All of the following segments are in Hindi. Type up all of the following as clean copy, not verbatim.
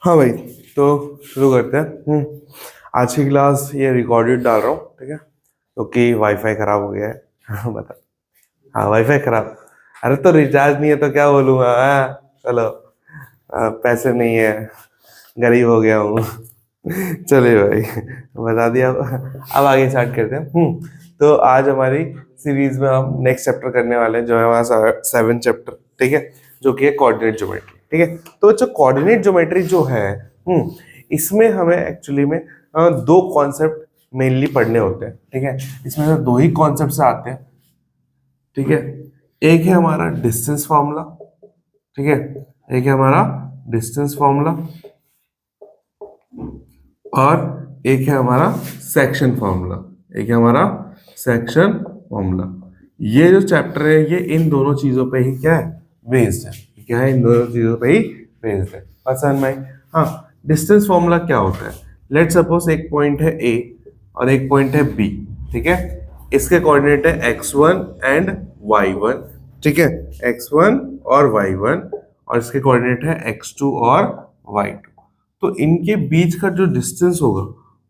हाँ भाई, तो शुरू करते हैं। आज की क्लास ये रिकॉर्डेड डाल रहा हूँ, ठीक है, क्योंकि वाईफाई खराब हो गया है। बता। हाँ, वाईफाई खराब। अरे तो रिचार्ज नहीं है तो क्या बोलूँगा। हाँ, चलो। पैसे नहीं है, गरीब हो गया हूँ। चलिए भाई, बता दिया। अब आगे स्टार्ट करते हैं। तो आज हमारी सीरीज में हम नेक्स्ट चैप्टर करने वाले हैं, जो है हमारा 7 चैप्टर, ठीक है, जो कि है कोऑर्डिनेट ज्योमेट्री। ठीक है, तो जो कोऑर्डिनेट ज्योमेट्री जो है, इसमें हमें एक्चुअली में दो कॉन्सेप्ट मेनली पढ़ने होते हैं। ठीक है, इसमें से दो ही कॉन्सेप्ट आते हैं। ठीक है, एक है हमारा डिस्टेंस फार्मूला, ठीक है, एक है हमारा डिस्टेंस फार्मूला, और एक है हमारा सेक्शन फार्मूला। एक है हमारा सेक्शन फार्मूला। ये जो चैप्टर है ये इन दोनों चीजों पे ही क्या है, बेस्ड है। क्या है, इन दोनों चीजों पे ही बेस्ड है। पसंद में। हाँ, डिस्टेंस फार्मूला क्या होता है? लेट सपोज एक पॉइंट है ए और एक पॉइंट है बी, ठीक है, इसके कोऑर्डिनेट है x1 एंड y1, ठीक है, x1 और y1, और इसके कोऑर्डिनेट है x2 और y2। तो इनके बीच का जो डिस्टेंस होगा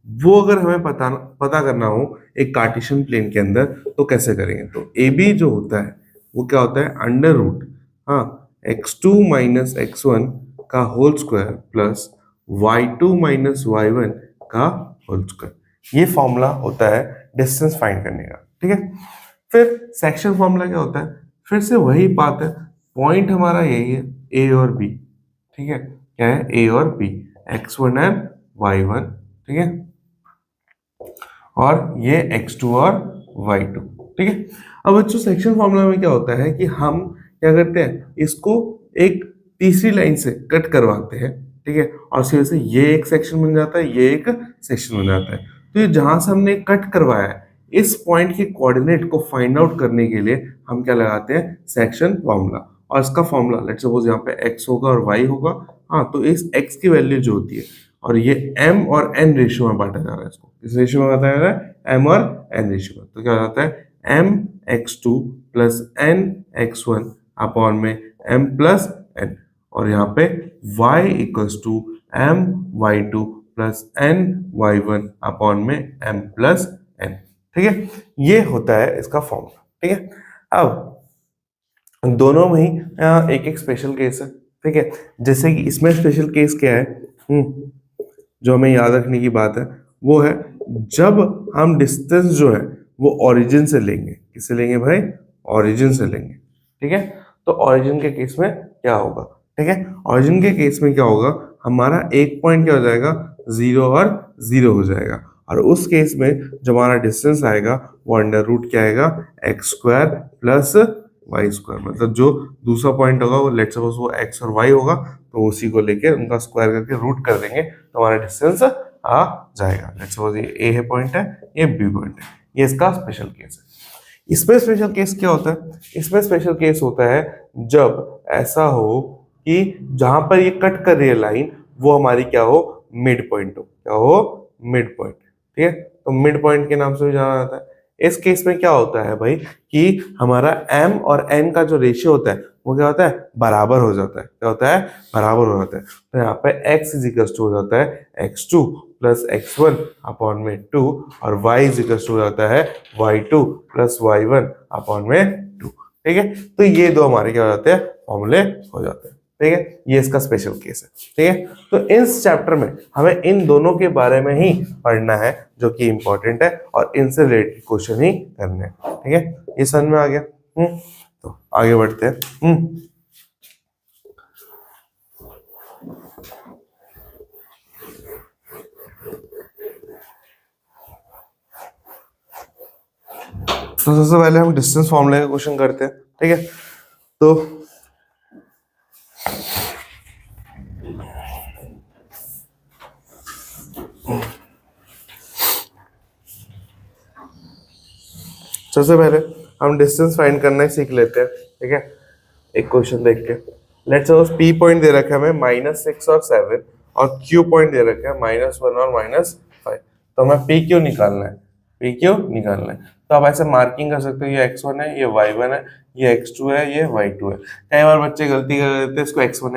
वो अगर हमें पता करना हो एक कार्टेशियन प्लेन के अंदर, तो कैसे करेंगे? तो ए बी जो होता है वो क्या होता है, अंडर रूट, हाँ, x2 माइनस x1 का whole square plus y2 minus y1 का होल स्क्वायर। ये फॉर्मूला होता है डिस्टेंस फाइंड करने का। ठीक है, फिर सेक्शन फॉर्मूला क्या होता है? फिर से वही बात है, पॉइंट हमारा यही है, ए और बी। ठीक है, क्या है, ए और बी, x1 एंड y1, ठीक है, और ये x2 और y2। ठीक है, अब बच्चों सेक्शन फॉर्मूला में क्या होता है कि हम क्या करते हैं, इसको एक तीसरी लाइन से कट करवाते हैं। ठीक है, और उसकी वजह से ये एक सेक्शन बन जाता है, ये एक सेक्शन बन जाता है। तो ये जहां से हमने कट करवाया है, इस पॉइंट के कोऑर्डिनेट को फाइंड आउट करने के लिए हम क्या लगाते हैं, सेक्शन फॉर्मूला। और इसका फॉर्मूला लेट्स सपोज यहाँ पे x होगा और y होगा। हाँ, तो इस x की वैल्यू जो होती है, और ये m और n रेशियो में बांटा जा रहा है, इसको किस रेशियो में बांटा जा रहा है, m और n रेशियो में। तो क्या हो जाता है, m x2 plus n x1 upon में m प्लस n, और यहाँ पे y equals to m y2 plus n y1 upon में m प्लस n। ठीक है, ये होता है इसका फॉर्मूला। ठीक है, अब दोनों में ही एक एक स्पेशल केस है। ठीक है, जैसे कि इसमें स्पेशल केस क्या है, जो हमें याद रखने की बात है वो है, जब हम डिस्टेंस जो है वो ओरिजिन से लेंगे। किससे लेंगे भाई, ओरिजिन से लेंगे। ठीक है, तो ओरिजिन के केस में क्या होगा, ठीक है, ओरिजिन के केस में क्या होगा, हमारा एक पॉइंट क्या हो जाएगा, 0 और 0 हो जाएगा। और उस केस में जो हमारा डिस्टेंस आएगा वो अंडर रूट क्या आएगा, X square plus Y square. मतलब जो दूसरा पॉइंट होगा वो लेट्स सपोज वो एक्स और वाई होगा, तो उसी को लेके उनका स्क्वायर करके रूट कर देंगे तो हमारा डिस्टेंस आ जाएगा। लेट्स सपोज ये ए है पॉइंट है, ये बी पॉइंट है, ये इसका स्पेशल केस है। इसमें स्पेशल केस क्या होता है, इसमें स्पेशल केस होता है जब ऐसा हो कि जहां पर ये कट कर रही है लाइन, वो हमारी क्या हो, मिड पॉइंट हो। क्या हो, मिड पॉइंट। ठीक है, तो मिड पॉइंट के नाम से भी जाना जाता है। इस केस में क्या होता है भाई कि हमारा m और n का जो रेशियो होता है वो क्या होता है, बराबर हो जाता है। क्या होता है, बराबर हो जाता है। तो यहाँ पे x इज इक्वल टू हो जाता है x2 प्लस x1 अपॉन में 2, और y इज इक्वल टू हो जाता है y2 प्लस y1 अपॉन में 2। ठीक है, तो ये दो हमारे क्या हो जाते हैं, फॉर्मूले हो जाते हैं। ठीक है, ये इसका स्पेशल केस है। ठीक है, तो इस चैप्टर में हमें इन दोनों के बारे में ही पढ़ना है, जो कि इंपॉर्टेंट है, और इनसे रिलेटेड क्वेश्चन ही करने हैं। ठीक है, ये समझ में आ गया। तो आगे बढ़ते हैं। तो सबसे पहले हम डिस्टेंस फॉर्मूले का क्वेश्चन करते हैं। ठीक है, तो सबसे पहले हम डिस्टेंस फाइंड करना ही सीख लेते हैं। ठीक है, एक क्वेश्चन देख के, लेट्स सपोज पी पॉइंट दे रखा है हमें -6 और 7, और क्यू पॉइंट दे रखा है -1 और -5। तो हमें पी क्यू निकालना है, पी क्यू निकालना है। तो आप ऐसे मार्किंग कर सकते हो, ये x1 है, ये y1 है, ये x2 है, ये y2 है। कई बार बच्चे गलती कर देते हैं, इसको x1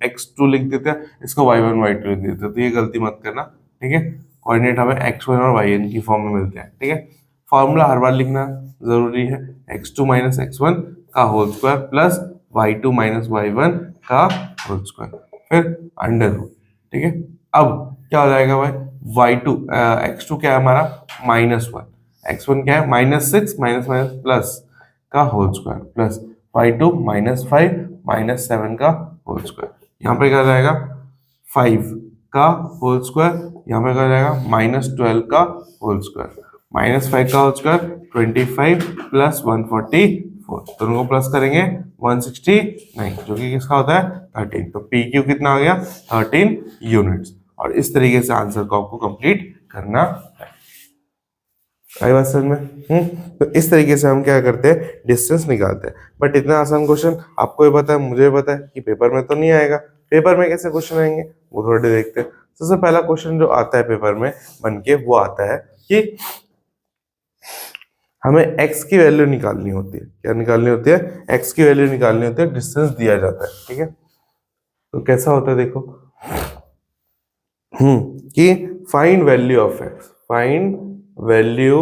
x2 लिख देते हैं, इसको y1 y2 लिख देते हैं, तो ये गलती मत करना, ठीक है। कोऑर्डिनेट हमें x1 और yn की फॉर्म में मिलते हैं, ठीक है। फॉर्मूला हर बार लिखना जरूरी है, x2 माइनस x1 का whole square plus y2 minus y1 का होल स्क्वायर, फिर अंडर रूट, ठीक है। अब क्या हो जाएगा भाई, y2 x2 क्या है हमारा -1, x1 क्या है -6 माइनस माइनस प्लस का होल स्क्वायर प्लस y2 -5 -7 का होल स्क्वायर। यहाँ पे क्या हो जाएगा 5 का होल स्क्वायर, यहाँ पे क्या हो जाएगा -12 का होल स्क्वायर, -5 का होल स्क्वायर 25 प्लस 144, दोनों को प्लस करेंगे 169, जो कि किसका होता है 13। तो पी क्यू कितना आ गया 13 यूनिट्स। और इस तरीके से आंसर को आपको कंप्लीट करना है। आई बात समझ में? तो इस तरीके से हम क्या करते हैं, डिस्टेंस निकालते हैं। बट इतना आसान क्वेश्चन आपको भी पता है, मुझे भी पता है कि पेपर में तो नहीं आएगा। पेपर में कैसे क्वेश्चन आएंगे वो थोड़े देखते हैं। सबसे पहला क्वेश्चन जो आता है पेपर में बन के वो आता है कि हमें x की वैल्यू निकालनी होती है। क्या निकालनी होती है? x की वैल्यू निकालनी होती है, डिस्टेंस दिया जाता है, ठीक है। तो कैसा होता है देखो, कि find value of x, find value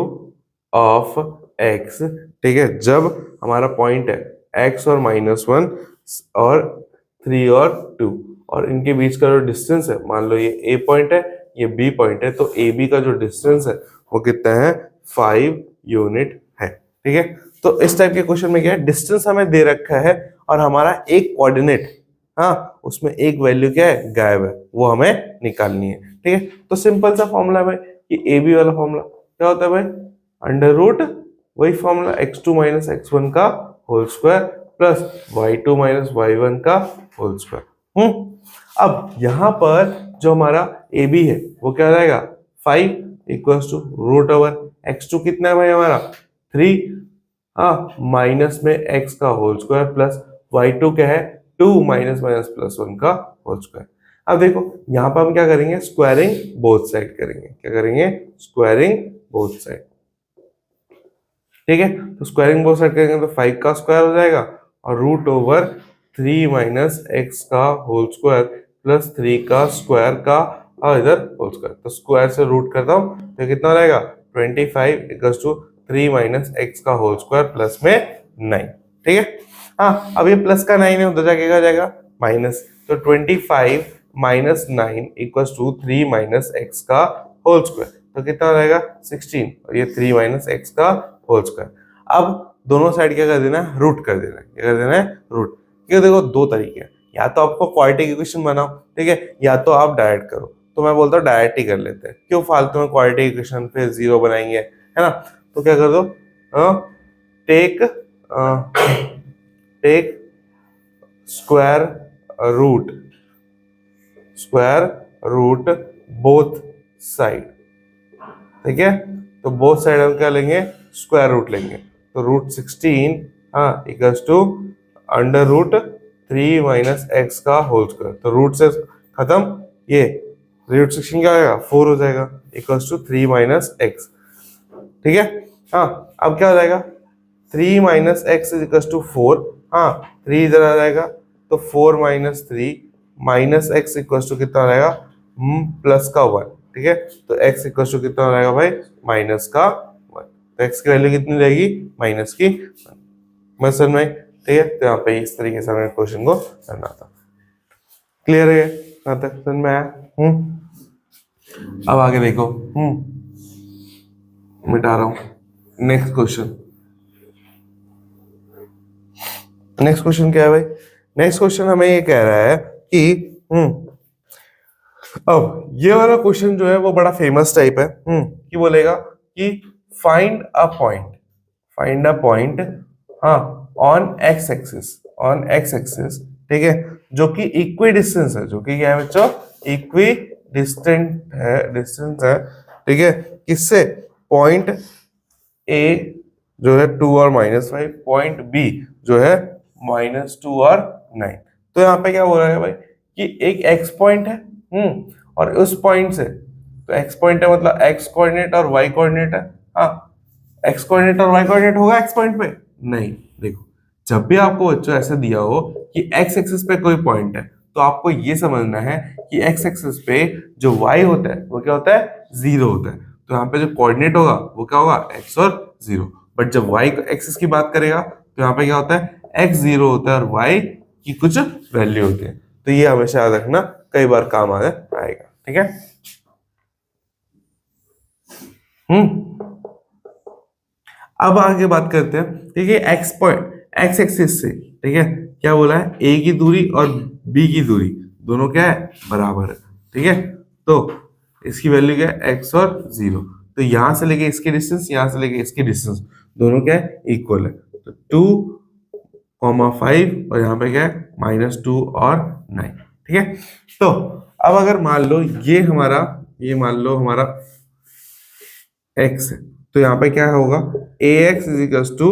of x, ठीक है। जब हमारा पॉइंट है x और -1 और 3 और 2 और इनके बीच का जो डिस्टेंस है, मान लो ये a पॉइंट है, ये b पॉइंट है, तो ए बी का जो डिस्टेंस है वो कितना है 5 यूनिट है, ठीक है। तो इस टाइप के क्वेश्चन में क्या है, डिस्टेंस हमें दे रखा है और हमारा एक कोऑर्डिनेट, हाँ, उसमें एक वैल्यू क्या है गायब है, वो हमें निकालनी है, ठीक है। तो सिंपल सा फॉर्मूला है भाई कि ए बी वाला फॉर्मूला क्या होता है भाई, अंडर रूट वही फॉर्मूला x2 माइनस x1 का whole square plus y2 minus y1 का होल स्क्वायर। अब यहाँ पर जो हमारा ए बी है वो क्या हो जाएगा 5 equals to root over x2 कितना है भाई हमारा 3, हाँ, माइनस में x का होल स्क्वायर प्लस y2 क्या है 2 माइनस माइनस प्लस 1 का होल स्क्वायर। अब देखो यहाँ पर हम क्या करेंगे, स्क्वायरिंग बोथ साइड करेंगे। क्या करेंगे? स्क्वायरिंग बोथ साइड, ठीक है। तो स्क्वायरिंग बोथ साइड करेंगे तो 5 का स्क्वायर हो जाएगा और रूट ओवर 3 माइनस एक्स का होल स्क्वायर प्लस 3 का स्क्वायर का और इधर होल स्क्वायर। तो स्क्वायर से रूट करता हूँ तो कितना हो जाएगा 25 इक्वल्स टू 3 माइनस एक्स का होल स्क्वायर प्लस में 9, ठीक है। हाँ, अब ये प्लस का 9 है, उधर जाके क्या जाएगा माइनस, तो 25 minus 9 equals to 3 minus X का होल स्क्वायर, तो कितना हो जाएगा 16 और ये 3 माइनस एक्स का होल स्क्वायर। अब दोनों साइड क्या कर देना है, रूट कर देना है। क्या कर देना है? रूट। क्योंकि देखो दो तरीके हैं, या तो आपको क्वाड्रेटिक इक्वेशन बनाओ, ठीक है, या तो आप डायरेक्ट करो। तो मैं बोलता हूँ डायरेक्ट ही कर लेते हैं, क्यों फालतू में क्वाड्रेटिक इक्वेशन फिर जीरो बनाएंगे, है ना। तो क्या कर दो, take take square root both side, ठीक है। तो बोथ साइड हम क्या लेंगे, स्क्वायर रूट लेंगे। तो रूट 16, हाँ, equals to under root 3 minus X का होल स्क्वायर। तो रूट से खत्म, ये रूट 16 क्या आएगा 4 हो जाएगा इक्वल्स टू 3 माइनस एक्स, ठीक है। हाँ, अब क्या हो जाएगा 3 माइनस एक्स इक्वल्स टू 4, हाँ, 3 इधर आ जाएगा तो 4 minus 3 minus X equals to कितना आ जाएगा प्लस का 1, ठीक है। तो x इक्वल्स टू कितना हो जाएगा भाई माइनस का 1। तो x की वैल्यू कितनी रहेगी माइनस की 1। मैं समझ में, ठीक है। तो यहाँ पे इस तरीके से हमें क्वेश्चन को करना था। क्लियर है यहाँ तक समझ में आया? अब आगे देखो, मिटा रहा हूँ। नेक्स्ट क्वेश्चन क्या है भाई? नेक्स्ट क्वेश्चन हमें ये कह रहा है कि अब ये वाला क्वेश्चन जो है वो बड़ा फेमस टाइप है, कि बोलेगा कि फाइंड अ पॉइंट, हाँ, ऑन एक्स एक्सिस, ठीक है, जो कि इक्वी डिस्टेंस है, जो कि क्या है बच्चों, इक्वी डिस्टेंस है, ठीक है, किससे, पॉइंट ए जो है 2 और -5, पॉइंट बी जो है -2 और 9। तो यहाँ पे क्या हो रहा है भाई कि एक एक्स पॉइंट है, और उस पॉइंट से, तो एक्स पॉइंट है मतलब एक्स कोऑर्डिनेट और वाई कोऑर्डिनेट है, हाँ, एक्स कोऑर्डिनेट और वाई कोऑर्डिनेट होगा एक्स पॉइंट पे? नहीं, देखो जब भी आपको बच्चों ऐसा दिया हो कि एक्स एक्सिस पे कोई पॉइंट है, तो आपको ये समझना है कि एक्स एक्सिस पे जो y होता है वो क्या होता है, 0 होता है। तो यहाँ पे जो कोऑर्डिनेट होगा वो क्या होगा, x और 0। बट जब y एक्सिस की बात करेगा तो यहाँ पे क्या होता है, x 0 होता है और y की कुछ वैल्यू होती है। तो ये हमेशा याद रखना, कई बार काम आएगा। ठीक है। अब आगे बात करते हैं। ठीक है, एक्स पॉइंट एक्स एक्सिस से, ठीक है, क्या बोला है, ए की दूरी और बी की दूरी दोनों क्या है, बराबर है। ठीक है, तो इसकी वैल्यू क्या है, एक्स और 0। तो यहां से लेके इसकी डिस्टेंस, यहां से लेके इसकी डिस्टेंस दोनों क्या है, इक्वल है। तो 2,5 और यहाँ पे क्या है, -2 और 9। ठीक है, तो अब अगर मान लो ये मान लो हमारा x है, तो यहाँ पे क्या होगा, ax is equal to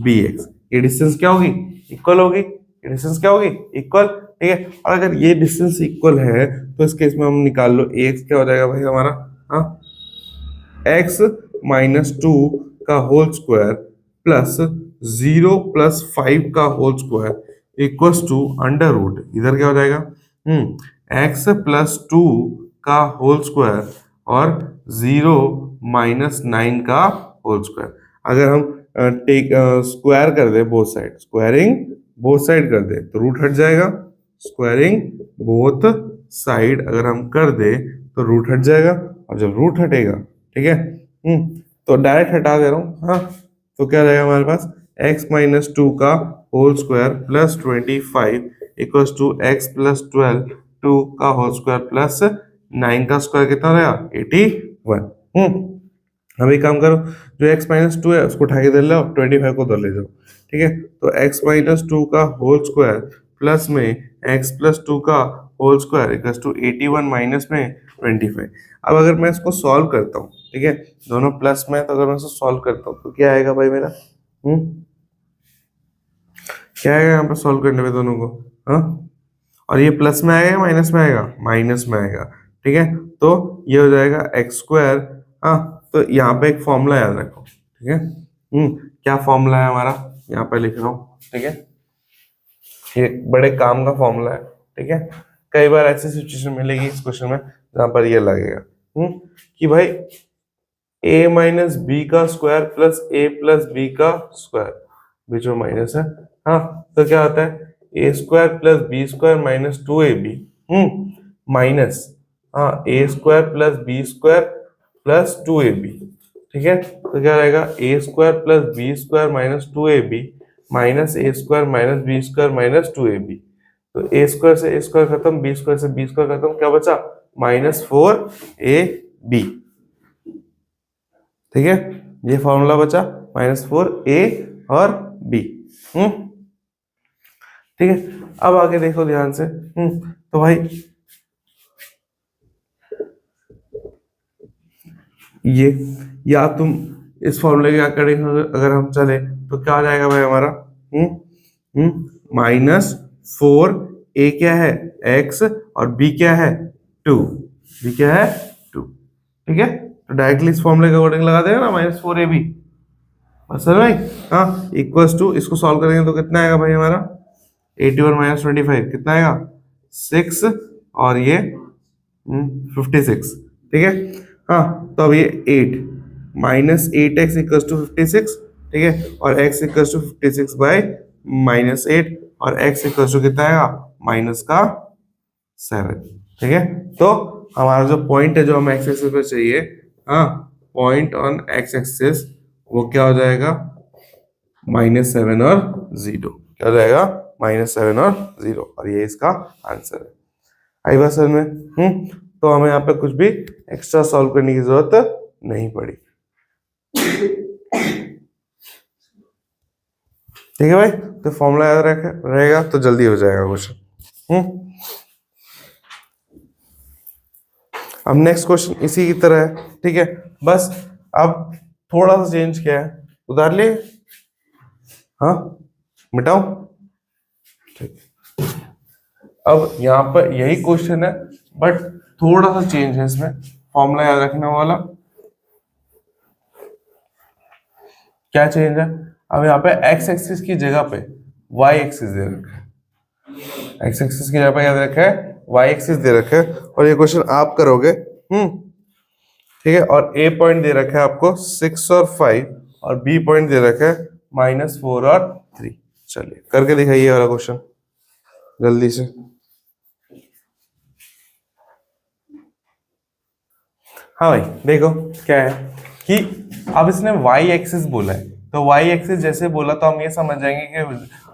bx। ये डिस्टेंस क्या होगी, इक्वल होगी। ये डिस्टेंस क्या होगी, इक्वल। ठीक है, और अगर ये डिस्टेंस इक्वल है तो इस केस में हम निकाल लो ax क्या हो जाएगा भाई हमारा, हाँ, x -2 का होल स्क्वायर प्लस 0 + 5 का whole square equals to under root, इधर क्या हो जाएगा, x + 2 का होल स्क्वायर और 0 - 9 का होल स्क्वायर। अगर हम टेक स्क्वायर कर they both side, squaring both side कर दे तो रूट हट जाएगा। स्क्वायरिंग बोथ साइड अगर हम कर दे तो रूट हट जाएगा, और जब रूट हटेगा, ठीक है, तो डायरेक्ट हटा दे रहा हूँ, हाँ, तो क्या रहेगा हमारे पास, x -2 का whole square plus 25 equals to x + 12 2 का होल स्क्वायर प्लस 9 का स्क्वायर कितना रहेगा, 81। अब एक काम करो, जो x -2 है उसको उठा के दे लो, 25 को उधर ले जाओ। ठीक है, तो x -2 का होल स्क्वायर प्लस में x + 2 का whole square equals to 81 minus में 25। अब अगर मैं इसको सॉल्व करता हूँ, ठीक है, दोनों प्लस में, तो अगर मैं इसको सॉल्व करता हूँ तो क्या आएगा भाई मेरा, क्या आएगा यहाँ पर सॉल्व करने पे दोनों को, हाँ, और ये प्लस में आएगा या माइनस में आएगा, माइनस में आएगा। ठीक है, तो ये हो जाएगा x²। हाँ, तो यहाँ पे एक फॉर्मूला याद रखो। ठीक है, क्या फॉर्मूला है हमारा, यहाँ पे लिख रहा हूँ। ठीक है, ये बड़े काम का फॉर्मूला है। ठीक है, कई बार ऐसी सिचुएशन मिलेगी इस क्वेश्चन में जहां पर ये लगेगा कि भाई a - b का स्क्वायर प्लस a + b का स्क्वायर, बीच में माइनस है, हाँ, तो क्या होता है, a² + b² - 2ab माइनस, हाँ, a² + b² + 2ab। ठीक है, तो क्या रहेगा, a² + b² - 2ab minus a² - b² - 2ab। तो a² से a² खत्म, b² से b² खत्म, क्या बचा, -4ab। ठीक है, ये फॉर्मूला बचा, -4a और b। ठीक है, अब आगे देखो ध्यान से। तो भाई ये, या तुम इस फॉर्मूले के अकॉर्डिंग अगर हम चले तो क्या आ जाएगा भाई हमारा, -4, a क्या है, x, और b क्या है, 2। b क्या है, 2। ठीक है, तो डायरेक्टली इस फॉर्मूले के अकॉर्डिंग लगा देगा ना, -4ab। बस सर भाई, हाँ, इक्वल्स टू, इसको सॉल्व करेंगे तो कितना आएगा भाई हमारा, 81 - 25 कितना आएगा, 6, और ये 56। ठीक है, हाँ, तो अब ये 8 -8x इक्वल्स टू 56। ठीक है, और x इक्वल्स टू 56 बाई -8, और x इक्वल्स टू कितना आएगा, -7। ठीक है, तो हमारा जो पॉइंट है जो हमें एक्स एक्सिस पे चाहिए, हाँ, पॉइंट ऑन एक्स एक्सिस, वो क्या हो जाएगा, -7 और 0। क्या हो जाएगा, -7 और 0, और ये इसका आंसर है। आई बात समझ में, तो हमें यहाँ पे कुछ भी एक्स्ट्रा सॉल्व करने की जरूरत नहीं पड़ी। ठीक है भाई, तो फॉर्मूला याद रहेगा तो जल्दी हो जाएगा क्वेश्चन। अब नेक्स्ट क्वेश्चन इसी की तरह है। ठीक है, बस अब थोड़ा सा चेंज किया है, उतार लिए, हाँ, मिटाओ। ठीक, अब यहाँ पर यही क्वेश्चन है बट थोड़ा सा चेंज है इसमें, फॉर्मूला याद रखने वाला। क्या चेंज है, अब यहाँ पे एक्स एक्सिस की जगह पे वाई एक्सिस दे रखा है, एक्स एक्सिस की जगह पे क्या दे रखा है, वाई एक्सिस दे रखा है, और ये क्वेश्चन आप करोगे। ठीक है, और ए पॉइंट दे रखा है आपको 6 और 5, और बी पॉइंट दे रखा है -4 और 3। चलिए करके दिखाइए वाला क्वेश्चन जल्दी से। हाँ भाई देखो क्या है कि अब इसने y एक्सिस बोला है, तो y एक्सिस जैसे बोला तो हम ये समझ जाएंगे कि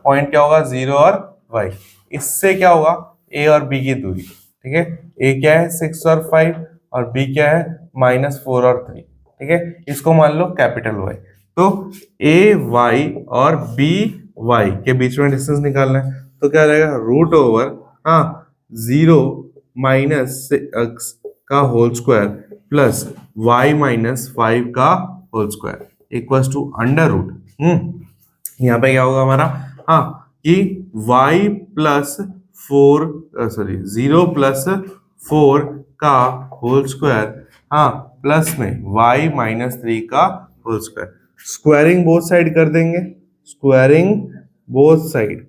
पॉइंट क्या होगा, 0 और y। इससे क्या होगा, a और b की दूरी। ठीक है, a क्या है 6 और 5, और b क्या है -4 और 3। ठीक है, इसको मान लो कैपिटल Y। तो a y और b y के बीच में डिस्टेंस निकालना है, तो क्या रहेगा, √, हाँ, 0 माइनस x का होल स्क्वायर प्लस y -5 का होल स्क्वायर इक्वल्स टू √। यहाँ पे क्या होगा हमारा, हाँ, कि y +4 सॉरी 0 +4 का होल स्क्वायर, हाँ, प्लस में y -3 का whole square. Squaring both side कर देंगे, squaring both side,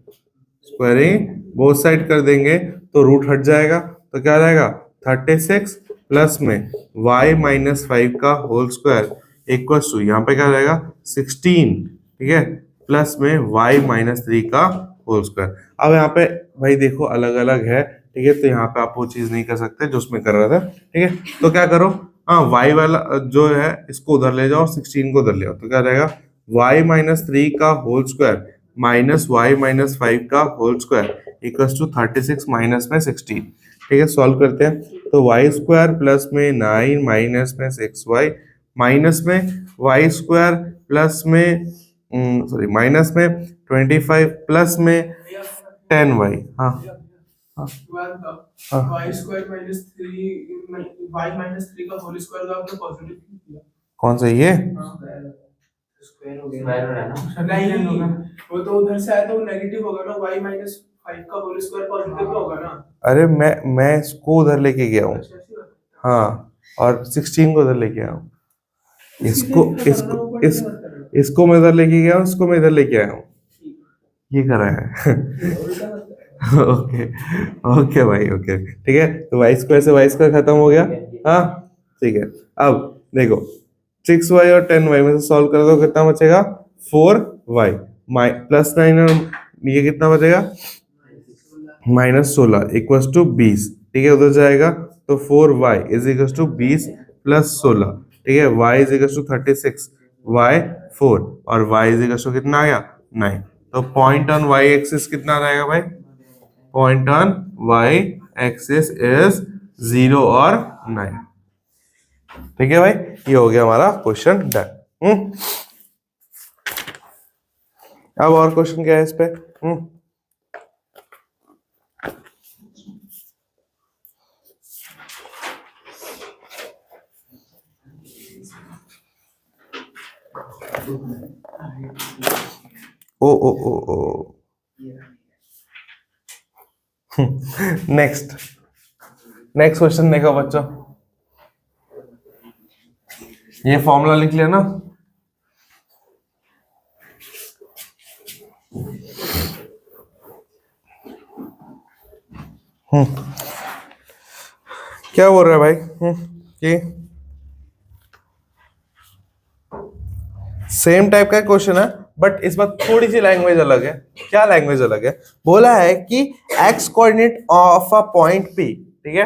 squaring both side कर देंगे तो रूट हट जाएगा, तो क्या रहेगा 36 प्लस में y -5 का होल स्क्वायर इक्वल्स टू, यहाँ पे क्या रहेगा 16। ठीक है, प्लस में y -3 का होल स्क्वायर। अब यहाँ पे भाई देखो अलग अलग है, ठीक है, तो यहाँ पे आप वो चीज नहीं कर सकते जो उसमें कर रहा था। ठीक है, तो क्या करो, हाँ, y वाला जो है इसको उधर ले जाओ, 16 को उधर ले आओ, तो क्या रहेगा y -3 का होल स्क्वायर माइनस y -5 का whole square equals to 36 minus में 16। ठीक है, सॉल्व करते हैं, तो y स्क्वायर प्लस में 9 माइनस में 6y माइनस में y स्क्वायर प्लस में सॉरी माइनस में 25 प्लस में 10y। हाँ हाँ हाँ, वाई स्क्वायर माइनस 3 वाई -3 का होल स्क्वायर का आपने पॉजिटिव किया। कौन सा ये, स्क्वायर हो गया नहीं, वो तो उधर से आया तो नेगेटिव होगा ना, y -5 का होल स्क्वायर पॉजिटिव होगा ना। अरे मैं इसको उधर लेके गया हूँ, हाँ, और 16 को उधर लेके आया हूँ, इसको मैं इधर लेके गया हूँ, इसको मैं इधर लेके आया हूँ, ये करा है। ओके ओके भाई, ओके ठीक है, तो वाई स्क्वायर से वाई स्क्वायर खत्म हो गया। हाँ ठीक है, अब देखो 6y और 10y में से सॉल्व कर दो, कितना बचेगा 4y प्लस 9, और ये कितना बचेगा -16 इक्वल्स टू 20। ठीक है, उधर जाएगा तो 4y is equals to 20 plus 16। ठीक है, y is equals to 36, y 4, और y इज इक्वल्स टू कितना आ गया 9। तो पॉइंट ऑन y एक्सिस कितना रहेगा भाई, point on y axis is 0 और 9। ठीक है भाई, ये हो गया हमारा क्वेश्चन डन। अब और क्वेश्चन क्या है इस पे, ओ ओ ओ ओ नेक्स्ट क्वेश्चन देखो बच्चों, ये फॉर्मूला लिख लिया ना, क्या बोल रहा है भाई, कि सेम टाइप का क्वेश्चन है, बट इस बार थोड़ी सी लैंग्वेज अलग है। क्या लैंग्वेज अलग है, बोला है कि x coordinate of a point P. ठीक है,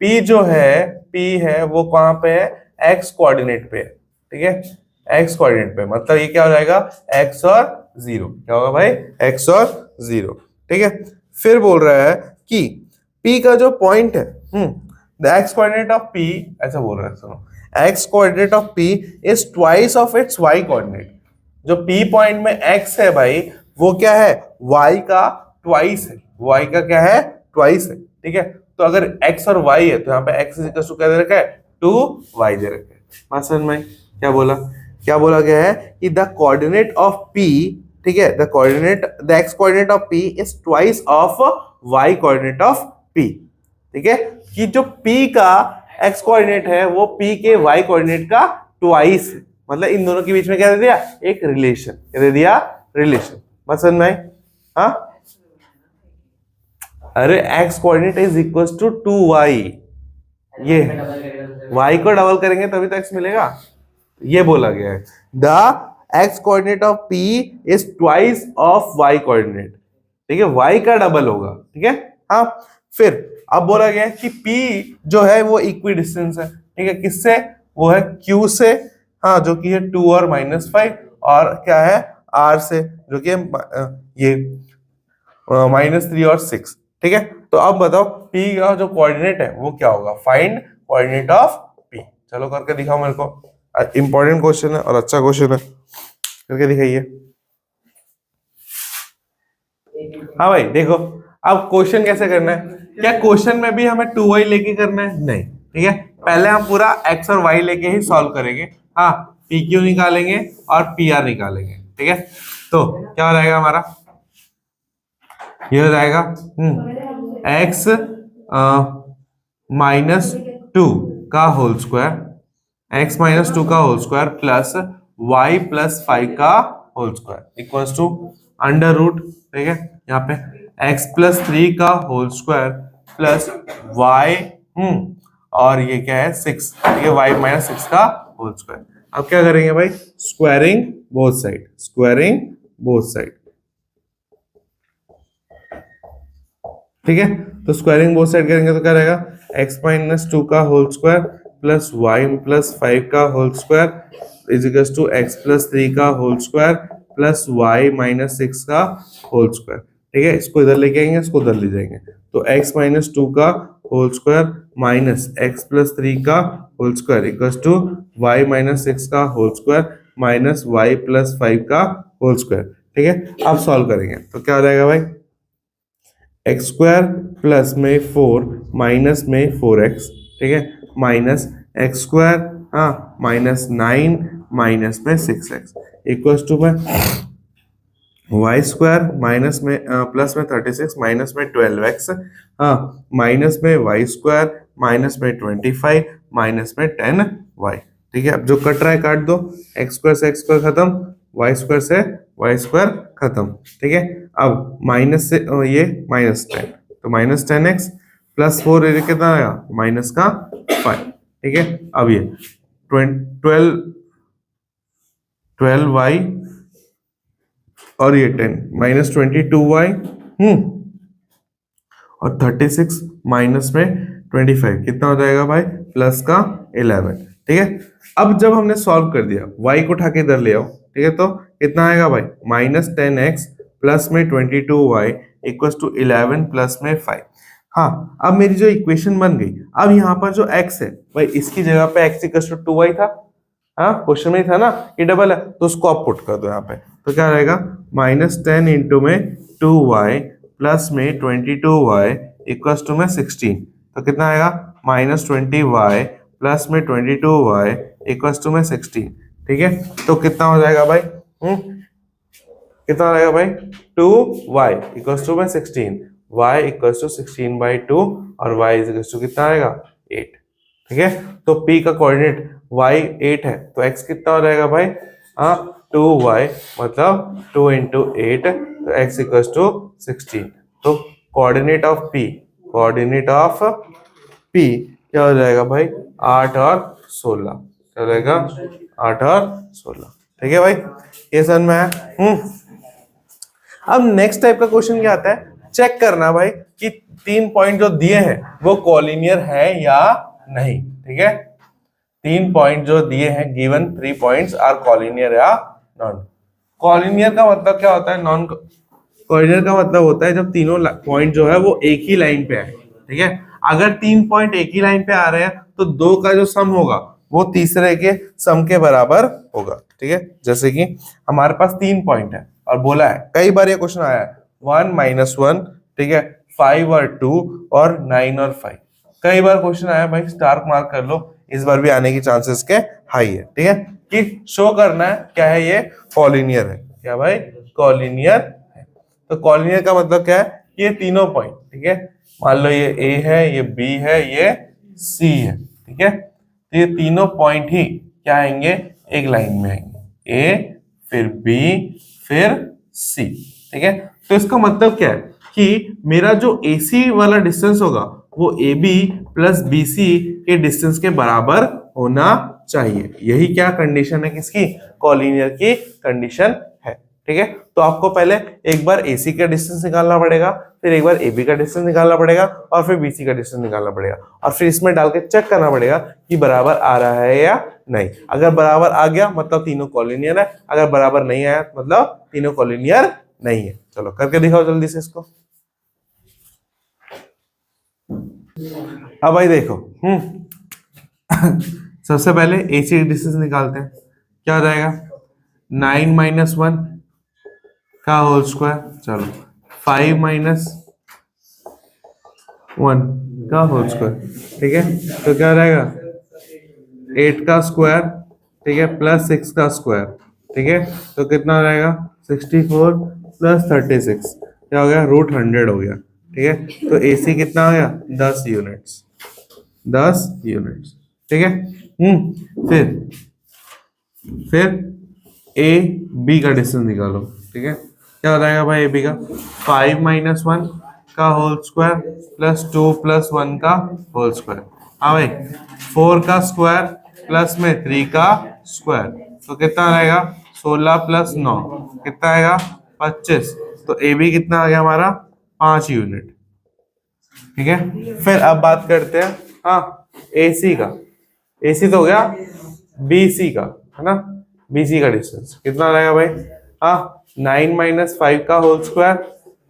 पी जो है, पी है वो कहां पे है, एक्स कोऑर्डिनेट पे है। ठीक है, एक्स कोऑर्डिनेट पे, मतलब ये क्या हो जाएगा एक्स और 0, क्या होगा भाई एक्स और 0। ठीक है, फिर बोल रहा है कि पी का जो पॉइंट है, the x coordinate of P, ऐसा बोल रहा है, सुनो, x coordinate of p is twice of its y coordinate. जो p पॉइंट में x है भाई, वो क्या है y का ट्वाइस है, y का क्या है ट्वाइस है। ठीक है, तो अगर x और y है तो यहाँ पे x इक्वल टू क्या दे रखा है 2y दे रखा है। बात समझ में क्या बोला गया है कि द कोऑर्डिनेट ऑफ p, ठीक है, the x coordinate of p is twice of y coordinate of p। ठीक है, कि जो p का x कोऑर्डिनेट है वो p के y कोऑर्डिनेट का ट्वाइस है, मतलब इन दोनों के बीच में क्या दे दिया, एक रिलेशन, क्या दे दिया, रिलेशन। बस समझ में आई। हाँ, अरे x coordinate is equal to 2y, ये y को डबल करेंगे तभी तो x मिलेगा, ये बोला गया है। The x coordinate of p is twice of y coordinate, ठीक है, y का डबल होगा, ठीक है। हाँ, फिर अब बोला गया है कि p जो है वो इक्वी डिस्टेंस है, ठीक है, किससे, वो है q से, हाँ, जो कि है 2 और -5, और क्या है r से, जो कि ये -3 और 6, ठीक है। तो अब बताओ p का जो कोऑर्डिनेट है वो क्या होगा, फाइंड कोऑर्डिनेट ऑफ p। चलो करके दिखाओ मेरे को, इंपॉर्टेंट क्वेश्चन है और अच्छा क्वेश्चन है, करके दिखाइए। हाँ भाई देखो, अब क्वेश्चन कैसे करना है, क्या क्वेश्चन में भी हमें 2y लेके करना है, नहीं, ठीक है, पहले हम पूरा x और y लेके ही सॉल्व करेंगे। हाँ, pq निकालेंगे और pr निकालेंगे, ठीक है। तो क्या हो जाएगा हमारा, ये हो जाएगा x -2 का होल स्क्वायर, x -2 का होल स्क्वायर प्लस y +5 का whole square equals to under root, ठीक है, यहाँ पे x +3 का होल स्क्वायर प्लस y, और ये क्या है 6, ठीक है, y -6 का होल स्क्वायर। अब क्या करेंगे भाई, squaring both side, squaring both side, ठीक है। तो स्क्वायरिंग बोथ साइड करेंगे तो क्या रहेगा, x -2 का होल स्क्वायर प्लस y +5 का whole square is equal to x +3 का होल स्क्वायर प्लस y -6 का होल स्क्वायर, ठीक है। इसको इधर लेके आएंगे, इसको उधर ले जाएंगे, तो x -2 का होल स्क्वायर माइनस x +3 का whole square equal to y -6 का होल स्क्वायर माइनस y +5 का होल स्क्वायर, ठीक है। अब सॉल्व करेंगे तो क्या हो जाएगा भाई, एक्स स्क्वायर प्लस में 4 माइनस में 4x, ठीक है, माइनस एक्स स्क्वायर, हाँ, -9 माइनस में 6x इक्वल्स टू में वाई स्क्वायर माइनस में प्लस में 36 माइनस में 12x, हाँ, माइनस में वाई स्क्वायर माइनस में 25 माइनस में 10y, ठीक है। अब जो कट रहा है काट दो, एक्स स्क्वायर से एक्स स्क्वायर खत्म, वाई स्क्वायर से वाई स्क्वायर खत्म, ठीक है। अब माइनस से ये -10, तो -10x प्लस 4 ये कितना आएगा, माइनस का 5, ठीक है। अब ये 12y और ये 10 -22y, और 36 माइनस में 25 कितना हो जाएगा भाई, प्लस का 11, ठीक है। अब जब हमने सॉल्व कर दिया, y को उठा के इधर ले आओ, ठीक है, तो कितना आएगा भाई, -10x प्लस में 22y इक्वल्स टू 11 प्लस में 5। हाँ, अब मेरी जो इक्वेशन बन गई, अब यहाँ पर जो x है भाई, इसकी जगह पे x इक्वल्स टू 2y था, हाँ, क्वेश्चन में था ना, ये डबल है, तो उसको आप पुट कर दो यहाँ पे, तो क्या रहेगा, -10 इंटू में 2y प्लस में 22y इक्वल्स टू में 16, तो कितना आएगा, -20y प्लस में 22y इक्वल्स टू में 16, ठीक है। तो कितना हो जाएगा भाई, कितना हो जाएगा भाई, 2y इक्वल्स टू में 16, y इक्वल्स टू 16/2 और y इक्वल्स टू कितना आएगा, 8, ठीक है। तो p का कोऑर्डिनेट y 8 है, तो x कितना हो जाएगा भाई, हाँ, 2y मतलब 2 इंटू 8, तो x इक्वल्स टू 16। तो coordinate of p, coordinate of p क्या हो जाएगा भाई, 8 और 16, क्या हो जाएगा, 8 और 16, ठीक है भाई, ये समझ में है। अब नेक्स्ट टाइप का क्वेश्चन क्या आता है, चेक करना भाई कि 3 पॉइंट जो दिए हैं वो कॉलिनियर है या नहीं, ठीक है। 3 पॉइंट जो दिए हैं, गिवन 3 पॉइंट्स आर कॉलिनियर या नॉन कॉलिनियर। का मतलब क्या होता है, नॉन कॉलिनियर का मतलब होता है जब तीनों पॉइंट जो है वो एक ही लाइन पे है, ठीक है। अगर 3 पॉइंट एक ही लाइन पे आ रहे हैं तो 2 का जो सम होगा वो तीसरे के सम के बराबर होगा, ठीक है। जैसे कि हमारे पास 3 पॉइंट है और बोला है, कई बार ये क्वेश्चन आया है, 1 -1, ठीक है, 5 और 2 और 9 और 5, कई बार क्वेश्चन आया भाई, स्टार मार्क कर लो, इस बार भी आने की चांसेस के हाई है, ठीक है, कि शो करना है क्या है, ये कॉलिनियर है, क्या भाई, कॉलिनियर है। तो कॉलिनियर का मतलब क्या है, ये तीनों पॉइंट, ठीक है, मान लो ये A है, ये B है, ये C है, ठीक है, तो ये तीनों पॉइंट ही क्या आएंगे, एक लाइन में आएंगे, A फिर B फिर C, ठीक है। तो इसका मतलब क्या है कि मेरा जो AC वाला डिस्टेंस होगा वो AB प्लस BC के डिस्टेंस के बराबर होना चाहिए। यही क्या कंडीशन है किसकी, कॉलिनियर की कंडीशन है। ठीक है, तो आपको पहले एक बार AC का डिस्टेंस निकालना पड़ेगा, फिर एक बार AB का डिस्टेंस निकालना पड़ेगा और फिर BC का डिस्टेंस निकालना पड़ेगा और फिर इसमें डाल के चेक करना पड़ेगा कि बराबर आ रहा है या नहीं। अगर बराबर आ गया मतलब तीनों कॉलिनियर है, अगर बराबर नहीं आया मतलब तीनों कॉलिनियर नहीं है। चलो करके दिखाओ जल्दी से इसको। अब भाई देखो, सबसे पहले AC डिस्टेंस निकालते हैं। क्या हो जाएगा, 9 माइनस 1 का होल स्क्वायर, चलो 5 माइनस 1 का होल स्क्वायर। ठीक है, तो क्या हो जाएगा 8 का स्क्वायर, ठीक है, प्लस 6 का स्क्वायर। ठीक है, तो कितना हो जाएगा 64 प्लस 36, क्या हो गया √100 हो गया। ठीक है, तो AC कितना हो गया 10 यूनिट्स, 10 यूनिट्स। ठीक है, फिर AB का डिस्टेंस निकालो। ठीक है, क्या हो जाएगा भाई AB का 5 माइनस 1 का होल स्क्वायर प्लस 2 प्लस 1 का होल स्क्वायर। हाँ भाई 4 का स्क्वायर प्लस में 3 का स्क्वायर, तो कितना आएगा 16 प्लस 9 कितना आएगा 25। तो AB कितना आ गया हमारा 5 यूनिट। ठीक है, फिर अब बात करते हैं हाँ AC का। AC तो हो गया BC का, है ना, BC का डिस्टेंस कितना आएगा भाई, हाँ 9 माइनस 5 का होल स्क्वायर,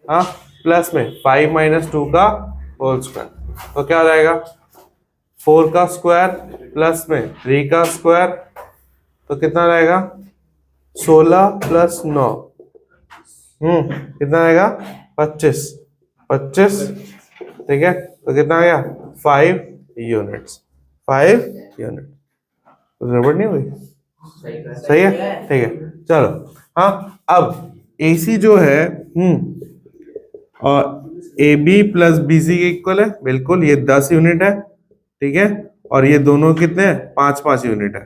हाँ प्लस में 5 माइनस 2 का होल स्क्वायर, तो क्या हो जाएगा 4 का स्क्वायर प्लस में 3 का स्क्वायर, तो कितना रहेगा 16 प्लस 9 कितना आएगा 25, 25। ठीक है, तो कितना आ गया 5 यूनिट्स, 5 यूनिट। तो गड़बड़ नहीं हुई, सही है। ठीक है, चलो हाँ अब AC जो है और AB प्लस BC के इक्वल है, बिल्कुल ये 10 यूनिट है। ठीक है, और ये दोनों कितने हैं 5-5 यूनिट है,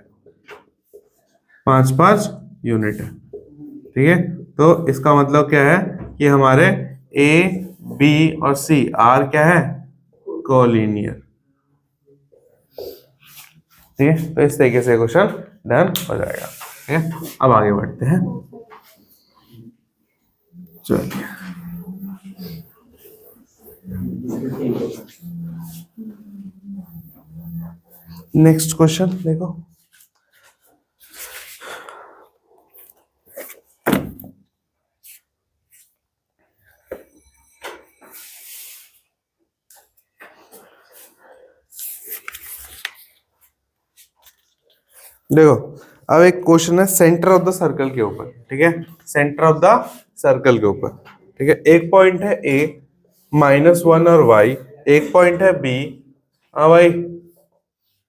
5-5 यूनिट है। ठीक है, तो इसका मतलब क्या है कि हमारे A, B और C आर क्या है कोलिनियर। ठीक है, तो इस तरीके से क्वेश्चन डन हो जाएगा। ठीक है, अब आगे बढ़ते हैं। चलिए नेक्स्ट क्वेश्चन देखो। देखो अब एक क्वेश्चन है सेंटर ऑफ द सर्कल के ऊपर। ठीक है, सेंटर ऑफ द सर्कल के ऊपर। ठीक है, एक पॉइंट है A -1 और Y, एक पॉइंट है B, हाँ भाई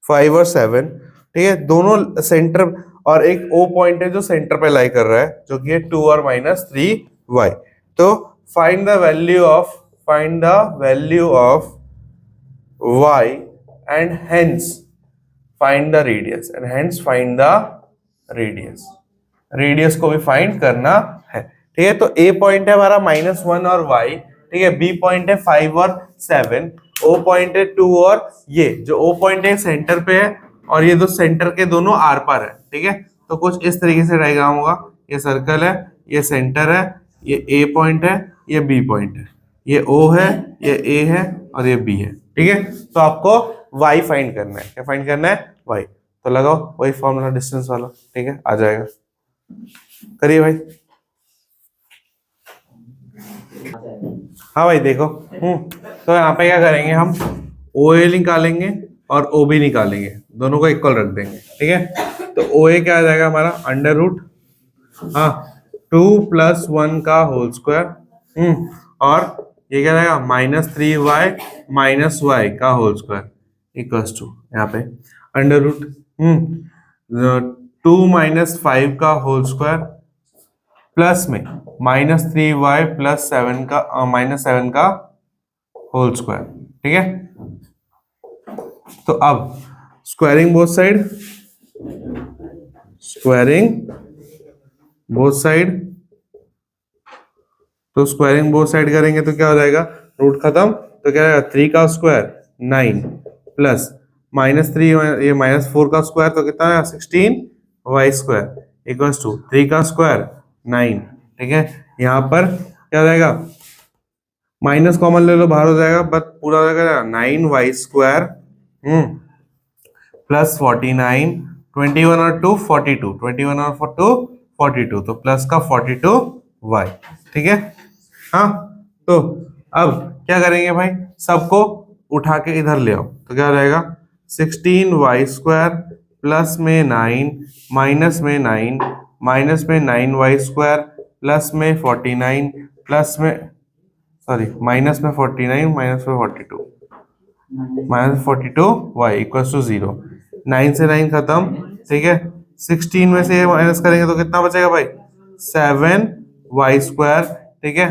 5 और 7। ठीक है, दोनों सेंटर, और एक O पॉइंट है जो सेंटर पे लाई कर रहा है जो कि है 2 और -3Y। तो find the value of Y and hence find the radius, and hence find the radius. Radius को भी फाइंड करना है। ठीक है, तो A पॉइंट है हमारा -1 और Y, ठीक है, B पॉइंट है 5 और 7, O पॉइंट है 2 और ये जो O पॉइंट है सेंटर पे है और ये दो सेंटर के दोनों आर पार है। ठीक है, तो कुछ इस तरीके से डायग्राम होगा, ये सर्कल है, ये सेंटर है, ये A पॉइंट है, ये B पॉइंट है, ये O है, ये A है और ये B है। ठीक है, तो आपको Y फाइंड करना है। क्या फाइंड करना है Y, तो लगाओ वही फॉर्मूला डिस्टेंस वाला। ठीक है, आ जाएगा, करिए भाई। हाँ भाई देखो, तो यहाँ पे क्या करेंगे हम OA निकालेंगे और OB निकालेंगे, दोनों को इक्वल रख देंगे। ठीक है, तो OA क्या आ जाएगा हमारा अंडर रूट 2 + 1 का होल स्क्वायर, और ये क्या रहेगा -3y - y का होल स्क्वायर इक्वल्स टू यहाँ पे अंडर रूट 2 - 5 का होल स्क्वायर प्लस में -3y + 7 का -7 का होल स्क्वायर। ठीक है, तो अब स्क्वायरिंग बोथ साइड तो स्क्वायरिंग बोथ साइड करेंगे तो क्या हो जाएगा, रूट खत्म, तो क्या आएगा 3 का स्क्वायर 9 प्लस -3 ये -4 का स्क्वायर तो कितना आएगा 16 y स्क्वायर इक्वल्स टू 3 का स्क्वायर 9। ठीक है, यहाँ पर क्या हो जाएगा, माइनस कॉमन ले लो बाहर हो जाएगा, बट पूरा हो जाएगा 9y स्क्वायर प्लस 49, 21 और 2 42, 21 और 2 42, तो प्लस का 42y। ठीक है, हाँ, तो अब क्या करेंगे भाई, सबको उठा के इधर ले आओ तो क्या हो जाएगा 16y स्क्वायर प्लस में 9 माइनस में 9 माइनस में 9y स्क्वायर प्लस में 49 प्लस में सॉरी माइनस में 49 माइनस में 42 -42y इक्वल्स टू 0। 9 से 9 खत्म। ठीक है, 16 में से माइनस करेंगे तो कितना बचेगा भाई 7y स्क्वायर। ठीक है,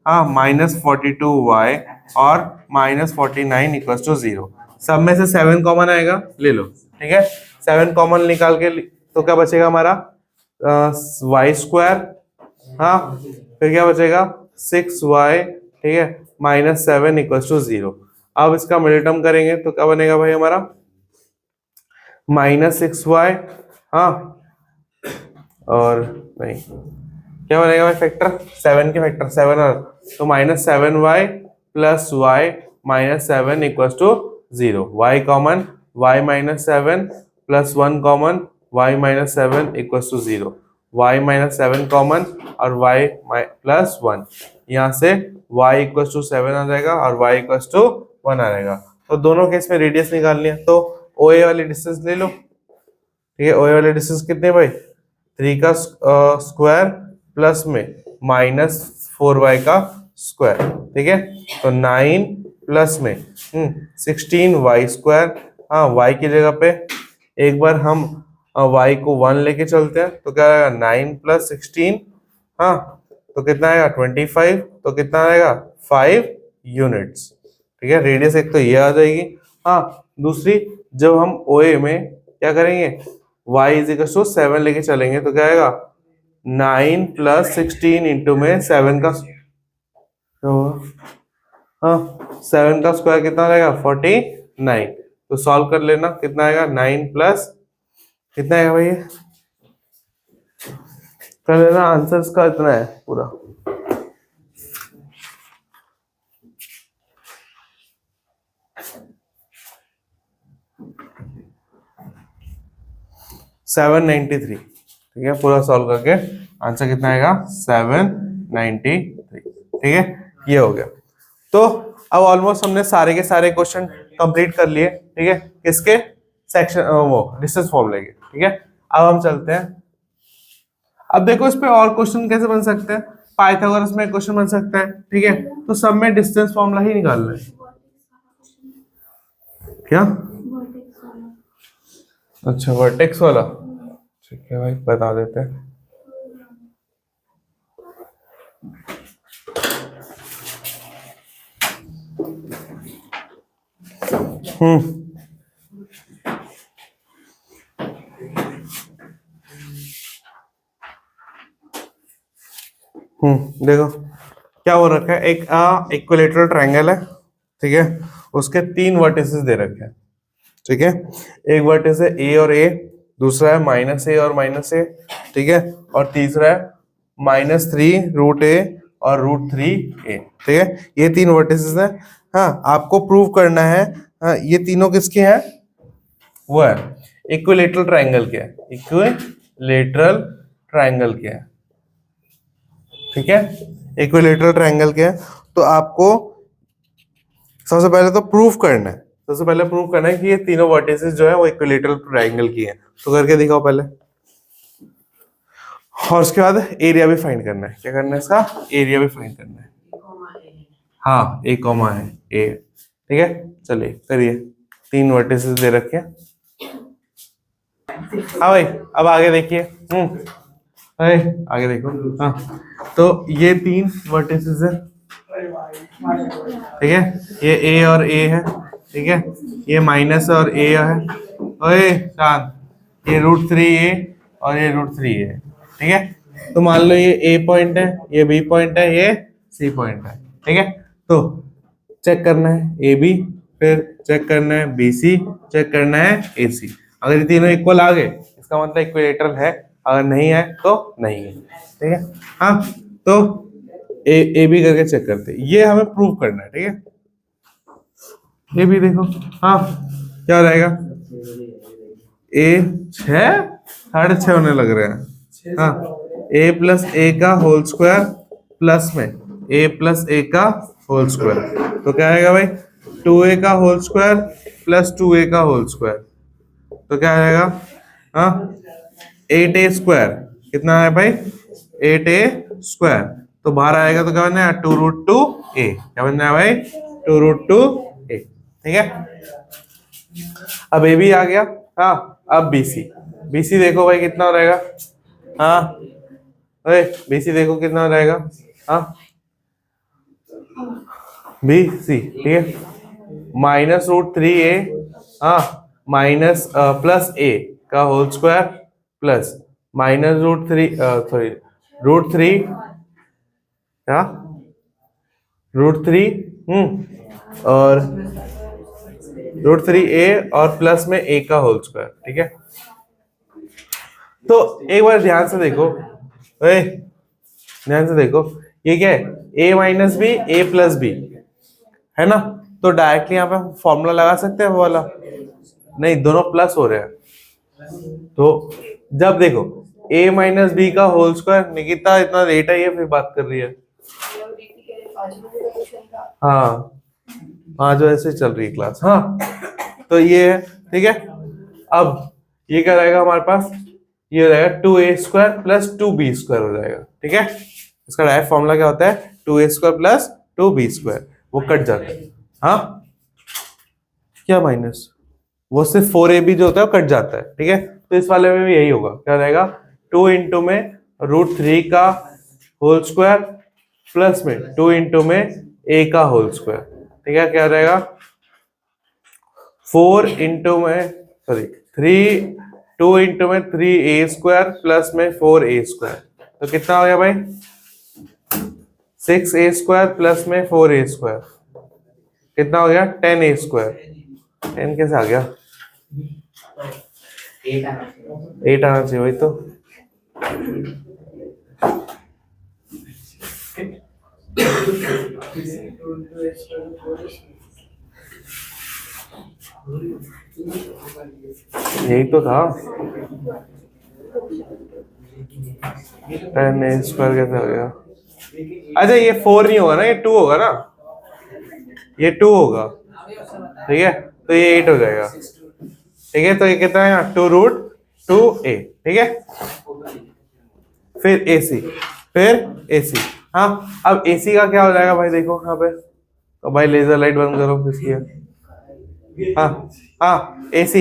हाँ, -42y और -49 इक्वल्स टू 0। सब में से 7 कॉमन आएगा, ले लो। ठीक है, 7 कॉमन निकाल के तो क्या बचेगा हमारा y स्क्वायर, हाँ, फिर क्या बचेगा 6y। ठीक है, -7 इक्वल्स टू 0। अब इसका मिडिल टर्म करेंगे तो क्या बनेगा भाई हमारा -6y, हाँ, और नहीं क्या बनेगा भाई फैक्टर 7 के फैक्टर 7 और तो -7y plus y -7 equals to 0। y common y -7 plus 1 common y -7 equals to 0। y -7 common और y प्लस 1, यहाँ से y इक्वल्स टू 7 आ जाएगा और y इक्वल्स टू 1 आ जाएगा। तो दोनों केस में रेडियस निकालनी है तो OA वाली डिस्टेंस ले लो। ठीक है, OA वाली डिस्टेंस कितने भाई 3 का स्क्वायर प्लस में -4y का स्क्वायर। ठीक है, तो 9 प्लस में 16y स्क्वायर, हाँ, y की जगह पे एक बार हम y को 1 लेके चलते हैं तो क्या आएगा 9 प्लस 16, हाँ, तो कितना आएगा 25, तो कितना आएगा 5 यूनिट्स। ठीक है, रेडियस एक तो ये आ जाएगी। हाँ, दूसरी जब हम OA में क्या करेंगे y इज 7 लेके चलेंगे तो क्या आएगा 9 प्लस 16 इंटू में 7 का तो हाँ 7 का स्क्वायर कितना आएगा 49। तो सॉल्व कर लेना कितना आएगा 9 प्लस कितना आएगा भाई कर लेना, आंसर इसका इतना है पूरा। $793। ठीक है, पूरा सॉल्व करके आंसर कितना आएगा 793। ठीक है, ये हो गया। तो अब ऑलमोस्ट हमने सारे के सारे क्वेश्चन कंप्लीट कर लिए। ठीक है, किसके सेक्शन वो डिस्टेंस फॉर्मूले के। ठीक है, अब हम चलते हैं। अब देखो इस पे और क्वेश्चन कैसे बन सकते हैं, पाइथागोरस में क्वेश्चन बन सकता है। ठीक है, तो सब में डिस्टेंस फॉर्मूला ही निकालना है। क्या, अच्छा वर्टेक्स वाला, ठीक है भाई बता देते हैं। देखो क्या हो रखा है, एक इक्विलेटरल ट्रायंगल है। ठीक है, उसके 3 वर्टिसेस दे रखे हैं। ठीक है, एक वर्टिस है ए और ए, दूसरा है -a और -a, ठीक है, और तीसरा है -3√a और √3a। ठीक है, ये 3 वर्टिसेस हैं। हाँ, आपको प्रूव करना है हाँ, ये तीनों किसके हैं, वो है इक्विलेटरल ट्रायंगल के हैं, इक्विलेटरल ट्रायंगल के हैं। ठीक है, इक्विलेटरल ट्रायंगल के हैं। तो आपको सबसे पहले तो प्रूफ करना है, सबसे पहले प्रूव करना है कि ये तीनों वर्टिसेस जो है वो इक्विलेटरल ट्रायंगल की हैं। तो करके दिखाओ पहले, और उसके बाद एरिया भी फाइंड करना है। क्या करना है, इसका एरिया भी फाइंड करना है। हाँ, ए कॉमा है ए। ठीक है, चलिए करिए। 3 वर्टिसेस दे रखे हैं। हाँ भाई, अब आगे देखिए। आगे देखो। हाँ, तो ये 3 वर्टिसेस है। ठीक है, ये ए और ए है। ठीक है, ये माइनस और ए है। ओए शांत, ये √3a और ये √3a है। ठीक है, तो मान लो ये ए पॉइंट है, ये बी पॉइंट है, ये सी पॉइंट है, ठीक है। तो चेक करना है ए बी, फिर चेक करना है बी सी, चेक करना है ए सी। अगर ये तीनों इक्वल आ गए इसका मतलब इक्विलेटरल है, अगर नहीं है तो नहीं है, ठीक है। हाँ, तो ए बी करके चेक करते हैं, ये हमें प्रूव करना है, ठीक है। ये भी देखो, हाँ क्या रहेगा, ए 6 6.5 होने लग रहे हैं। हाँ, ए प्लस ए का होल स्क्वायर प्लस में ए प्लस ए का होल स्क्वायर, तो क्या आएगा भाई 2a का होल स्क्वायर प्लस 2a का होल स्क्वायर, तो क्या आएगा, हाँ 8a स्क्वायर, कितना है भाई 8a स्क्वायर, तो बाहर आएगा तो क्या बनना है 2√2a, क्या बनना है भाई 2√2a, ठीक है। अब ए बी आ गया, हाँ अब बीसी, बीसी देखो भाई कितना हो रहेगा, हाँ अरे बीसी देखो कितना हो रहेगा, हाँ बी सी, ठीक है, -√3a, हाँ माइनस प्लस ए का होल स्क्वायर प्लस -√3 क्या √3 और √3a और प्लस में a का होल स्क्वायर, ठीक है। तो एक बार ध्यान से देखो, ध्यान से देखो, ये क्या है a minus b a plus b है ना, तो डायरेक्टली यहाँ पे फॉर्मूला लगा सकते हैं वो वाला, नहीं दोनों प्लस हो रहे हैं, तो जब देखो a माइनस बी का होल स्क्वायर, निकिता इतना लेट है ये फिर बात कर रही है, हाँ आज ऐसे चल रही है क्लास, हाँ तो ये है, ठीक है। अब ये क्या रहेगा हमारे पास, ये रहेगा 2a square plus 2b square हो जाएगा, ठीक है। इसका डायरेक्ट फॉर्मूला क्या होता है 2a square plus 2b square, वो कट जाता है, हाँ क्या माइनस, वो सिर्फ 4ab जो होता है वो कट जाता है, ठीक है। तो इस वाले में भी यही होगा, क्या रहेगा 2 इंटू में √3 का होल स्क्वायर प्लस में 2 इंटू में a का होल स्क्वायर, ठीक है, क्या रहेगा 4 इंटू में सॉरी 2 इंटू में 3a स्क्वायर प्लस में 4a स्क्वायर, तो कितना हो गया भाई 6a स्क्वायर प्लस में 4a स्क्वायर, कितना हो गया 10a स्क्वायर, 10 कैसे आ गया 8 आना चाहिए वही तो, यही तो था 10a स्क्वायर कैसे आ गया, अच्छा ये 4 नहीं होगा ना, ये 2 होगा ना, ये 2 होगा, ठीक है, तो ये 8 हो जाएगा, ठीक है। तो ये कितना है 2√2a, ठीक है, फिर AC, फिर AC, हाँ अब AC का क्या हो जाएगा भाई देखो यहाँ पे, तो भाई लेजर लाइट बंद करो किसकी, हाँ हाँ AC,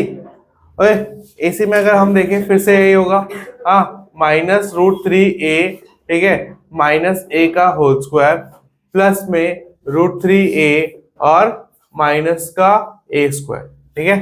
ओए AC में अगर हम देखें फिर से यही होगा, हाँ -√3a, ठीक है, माइनस a का होल स्क्वायर प्लस में √3a और माइनस का a स्क्वायर, ठीक है।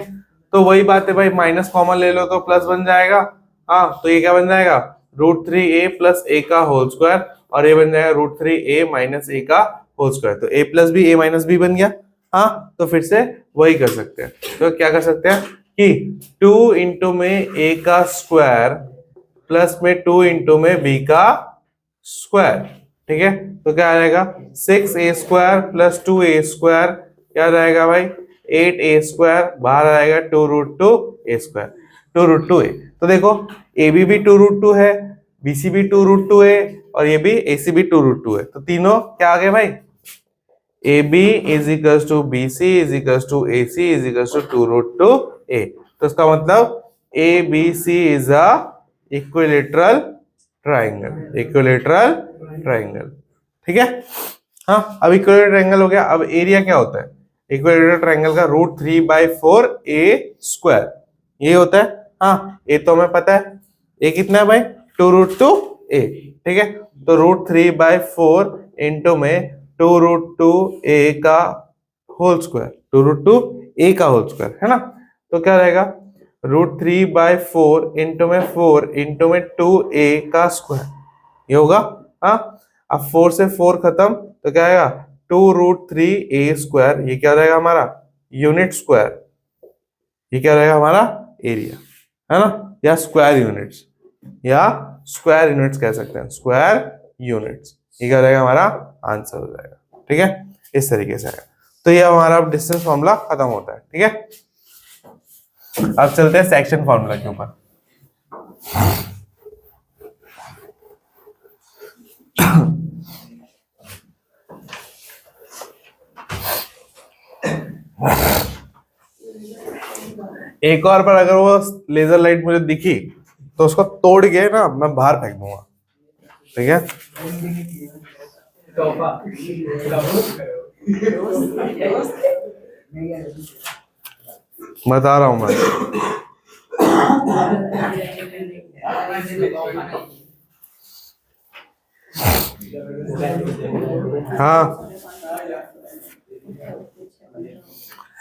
तो वही बात है भाई, माइनस कॉमन ले लो तो प्लस बन जाएगा, हाँ तो ये क्या बन जाएगा √3a प्लस a का होल स्क्वायर, और ये बन जाएगा √3a माइनस a का होल स्क्वायर, तो a plus b a minus b बन गया, हाँ तो फिर से वही कर सकते हैं, तो क्या कर सकते हैं कि 2 इंटू में a का स्क्वायर प्लस में 2 इंटू में b का स्क्वायर, ठीक है, तो क्या आएगा 6a square plus 2a square, क्या रहेगा भाई 8a स्क्वायर, बाहर आएगा 2√2a स्क्वायर, 2√2a, तो देखो AB भी 2√2 है, BC भी 2√2 है, और ये भी AC भी 2√2 है, तो तीनों क्या आ गए भाई AB is equals to BC is equals to AC is equals to 2√2a, तो इसका मतलब ABC is a equilateral triangle, equilateral triangle, ठीक है। हाँ अब इक्विलेटरल ट्राइंगल हो गया, अब एरिया क्या होता है इक्विलेटरल ट्राइंगल का √3/4a स्क्वायर, ये होता है, हाँ ये तो हमें पता है, ये कितना है भाई 2√2a, ठीक है, तो √3/4 इंटू में 2√2a का होल स्क्वायर, 2√2a का होल स्क्वायर है ना, तो क्या रहेगा √3/4 इंटू में 4 इंटू में 2a का स्क्वायर, ये होगा, हाँ अब 4 से 4 खत्म, तो क्या आएगा 2√3a², ये क्या रहेगा हमारा यूनिट स्क्वायर, ये क्या रहेगा हमारा एरिया, है ना, या स्क्वायर यूनिट्स, या स्क्वायर यूनिट्स कह सकते हैं, स्क्वायर यूनिट्स, ये क्या रहेगा हमारा आंसर हो जाएगा। ठीक है, इस तरीके से आएगा। तो ये हमारा डिस्टेंस फॉर्मूला खत्म होता है। ठीक है, अब चलते हैं सेक्शन फॉर्मूला के ऊपर। एक और बार अगर वो लेजर लाइट मुझे दिखी तो उसको तोड़ के ना मैं बाहर फेंक दूंगा। ठीक है, बता रहा हूं मैं। हाँ,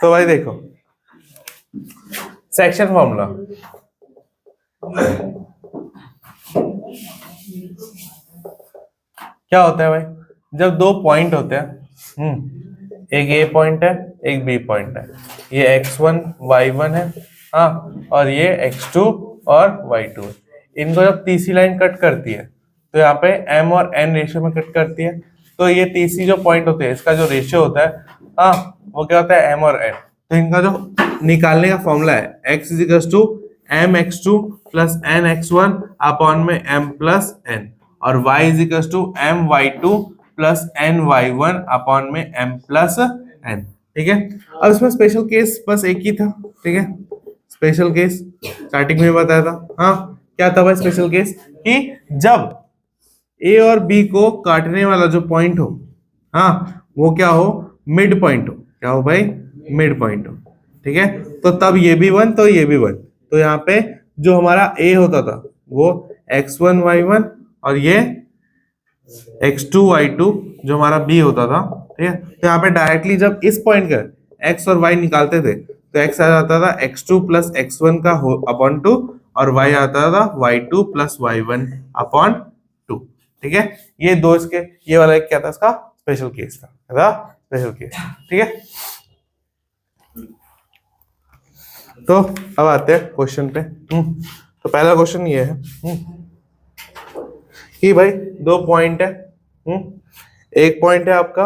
तो भाई देखो सेक्शन फॉर्मूला, क्या होता है भाई, जब दो पॉइंट होते हैं, एक ए पॉइंट है एक बी पॉइंट है, ये x1 y1 है, हाँ, और ये x2 और y2 है। इनको जब तीसरी लाइन कट करती है तो यहाँ पे m और n रेशियो में कट करती है, तो ये तीसरी जो पॉइंट होते हैं इसका जो रेशियो होता है, हाँ, वो क्या होता है m और n। तो इनका जो निकालने का फॉर्मूला है x = mx2 + nx1 अपॉन में m + n, और y = my2 + ny1 अपॉन में m + n। ठीक है, अब इसमें स्पेशल केस बस एक ही था। ठीक है, स्पेशल केस स्टार्टिंग में बताया था। हाँ, क्या था भाई स्पेशल केस, कि जब ए और बी को काटने वाला जो पॉइंट हो, हाँ, वो क्या हो, मिड पॉइंट हो। क्या हो भाई, मिड पॉइंट हो। ठीक है, तो तब ये भी 1 तो ये भी 1, तो यहाँ पे जो हमारा ए होता था वो x1 y1 और ये x2 y2 जो हमारा बी होता था। ठीक है, तो यहाँ पे डायरेक्टली जब इस पॉइंट का x और y निकालते थे तो x आ जाता था x2 + x1 का अपॉन 2, और y आता था y2 + y1 अपॉन 2। ठीक है, ये दो इसके, ये वाला क्या था, इसका स्पेशल केस था, स्पेशल केस। ठीक है, तो अब आते हैं क्वेश्चन पे। तो पहला क्वेश्चन ये है कि भाई दो पॉइंट है, एक पॉइंट है आपका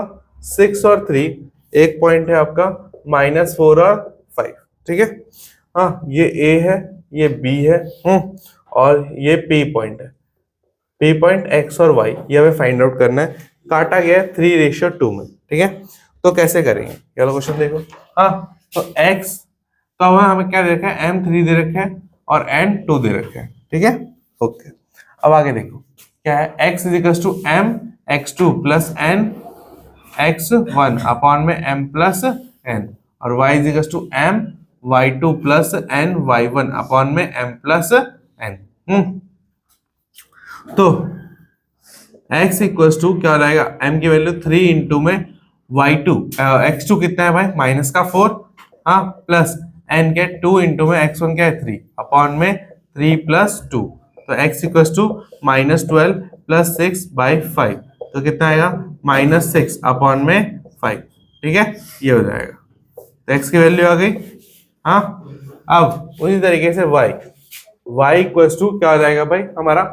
6 और 3, एक पॉइंट है आपका -4 और 5। ठीक है, हाँ, ये ए है, ये बी है, और ये पी पॉइंट है। पी पॉइंट एक्स और वाई ये हमें फाइंड आउट करना है। काटा गया है 3:2 में। ठीक है, तो कैसे करेंगे, ये वाला क्वेश्चन देखो। हाँ, तो एक्स तो हमें क्या दे रखा है, m3 दे रखा है और n2 दे रखा है। ठीक है, ओके, अब आगे देखो क्या है, x = m x2 + n x1 upon में m + n, और y = m y2 + n y1 upon में m + n। तो x = क्या हो जाएगा, m की वैल्यू 3 इंटू में y2 x2 कितना है भाई -4, हाँ, प्लस n के 2 इंटू में x1 क्या है 3 अपॉन में 3 + 2, तो x = -12 + 6/5, तो कितना आएगा -6 अपॉन में 5। ठीक है, ये हो जाएगा, तो x की वैल्यू आ गई। हाँ, अब उसी तरीके से y = क्या हो जाएगा भाई हमारा,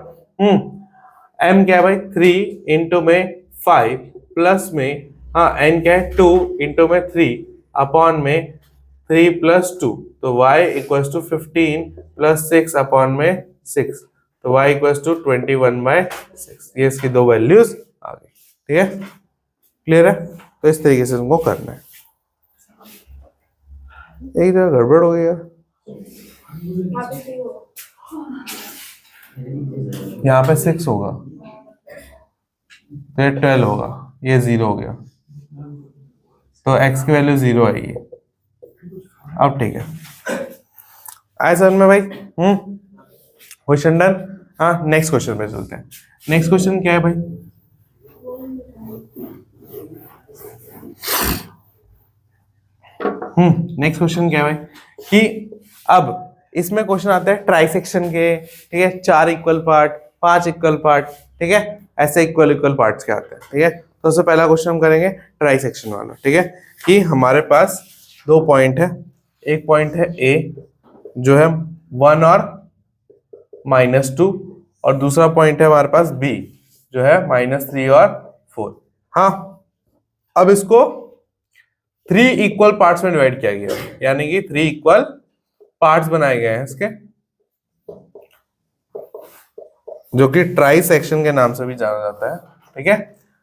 m क्या है भाई 3 इंटू में 5 प्लस में, हाँ, n क्या है 2 इंटू में 3 अपॉन में 3 + 2, तो y = 15 + 6 अपॉन में 6, तो y = 21/6। ये इसकी दो वैल्यूज आ गई। ठीक है, क्लियर है, तो इस तरीके से तुमको करना है। एक जगह गड़बड़ हो गई यार, यहाँ पे 6 होगा तो ये 12 होगा, ये 0 हो गया, तो x की वैल्यू 0 आएगी। अब ठीक है, आए समझ में भाई, क्वेश्चन डन। हाँ, नेक्स्ट क्वेश्चन पे चलते हैं। नेक्स्ट क्वेश्चन क्या है भाई, नेक्स्ट क्वेश्चन क्या है भाई, कि अब इसमें क्वेश्चन आते हैं ट्राइसेक्शन के। ठीक है, 4 इक्वल पार्ट, 5 इक्वल पार्ट, ठीक है, ऐसे इक्वल पार्ट्स के आते हैं। ठीक है, तो सबसे पहला क्वेश्चन हम करेंगे ट्राई सेक्शन वाला, ठीक है, कि हमारे पास 2 पॉइंट है, एक पॉइंट है ए जो है 1 और -2 और दूसरा पॉइंट है हमारे पास बी जो है -3 और 4। हाँ, अब इसको 3 इक्वल पार्ट्स में डिवाइड किया गया, यानी कि 3 इक्वल पार्ट्स बनाए गए हैं इसके, जो कि ट्राई सेक्शन के नाम से भी जाना जाता है, ठीक है।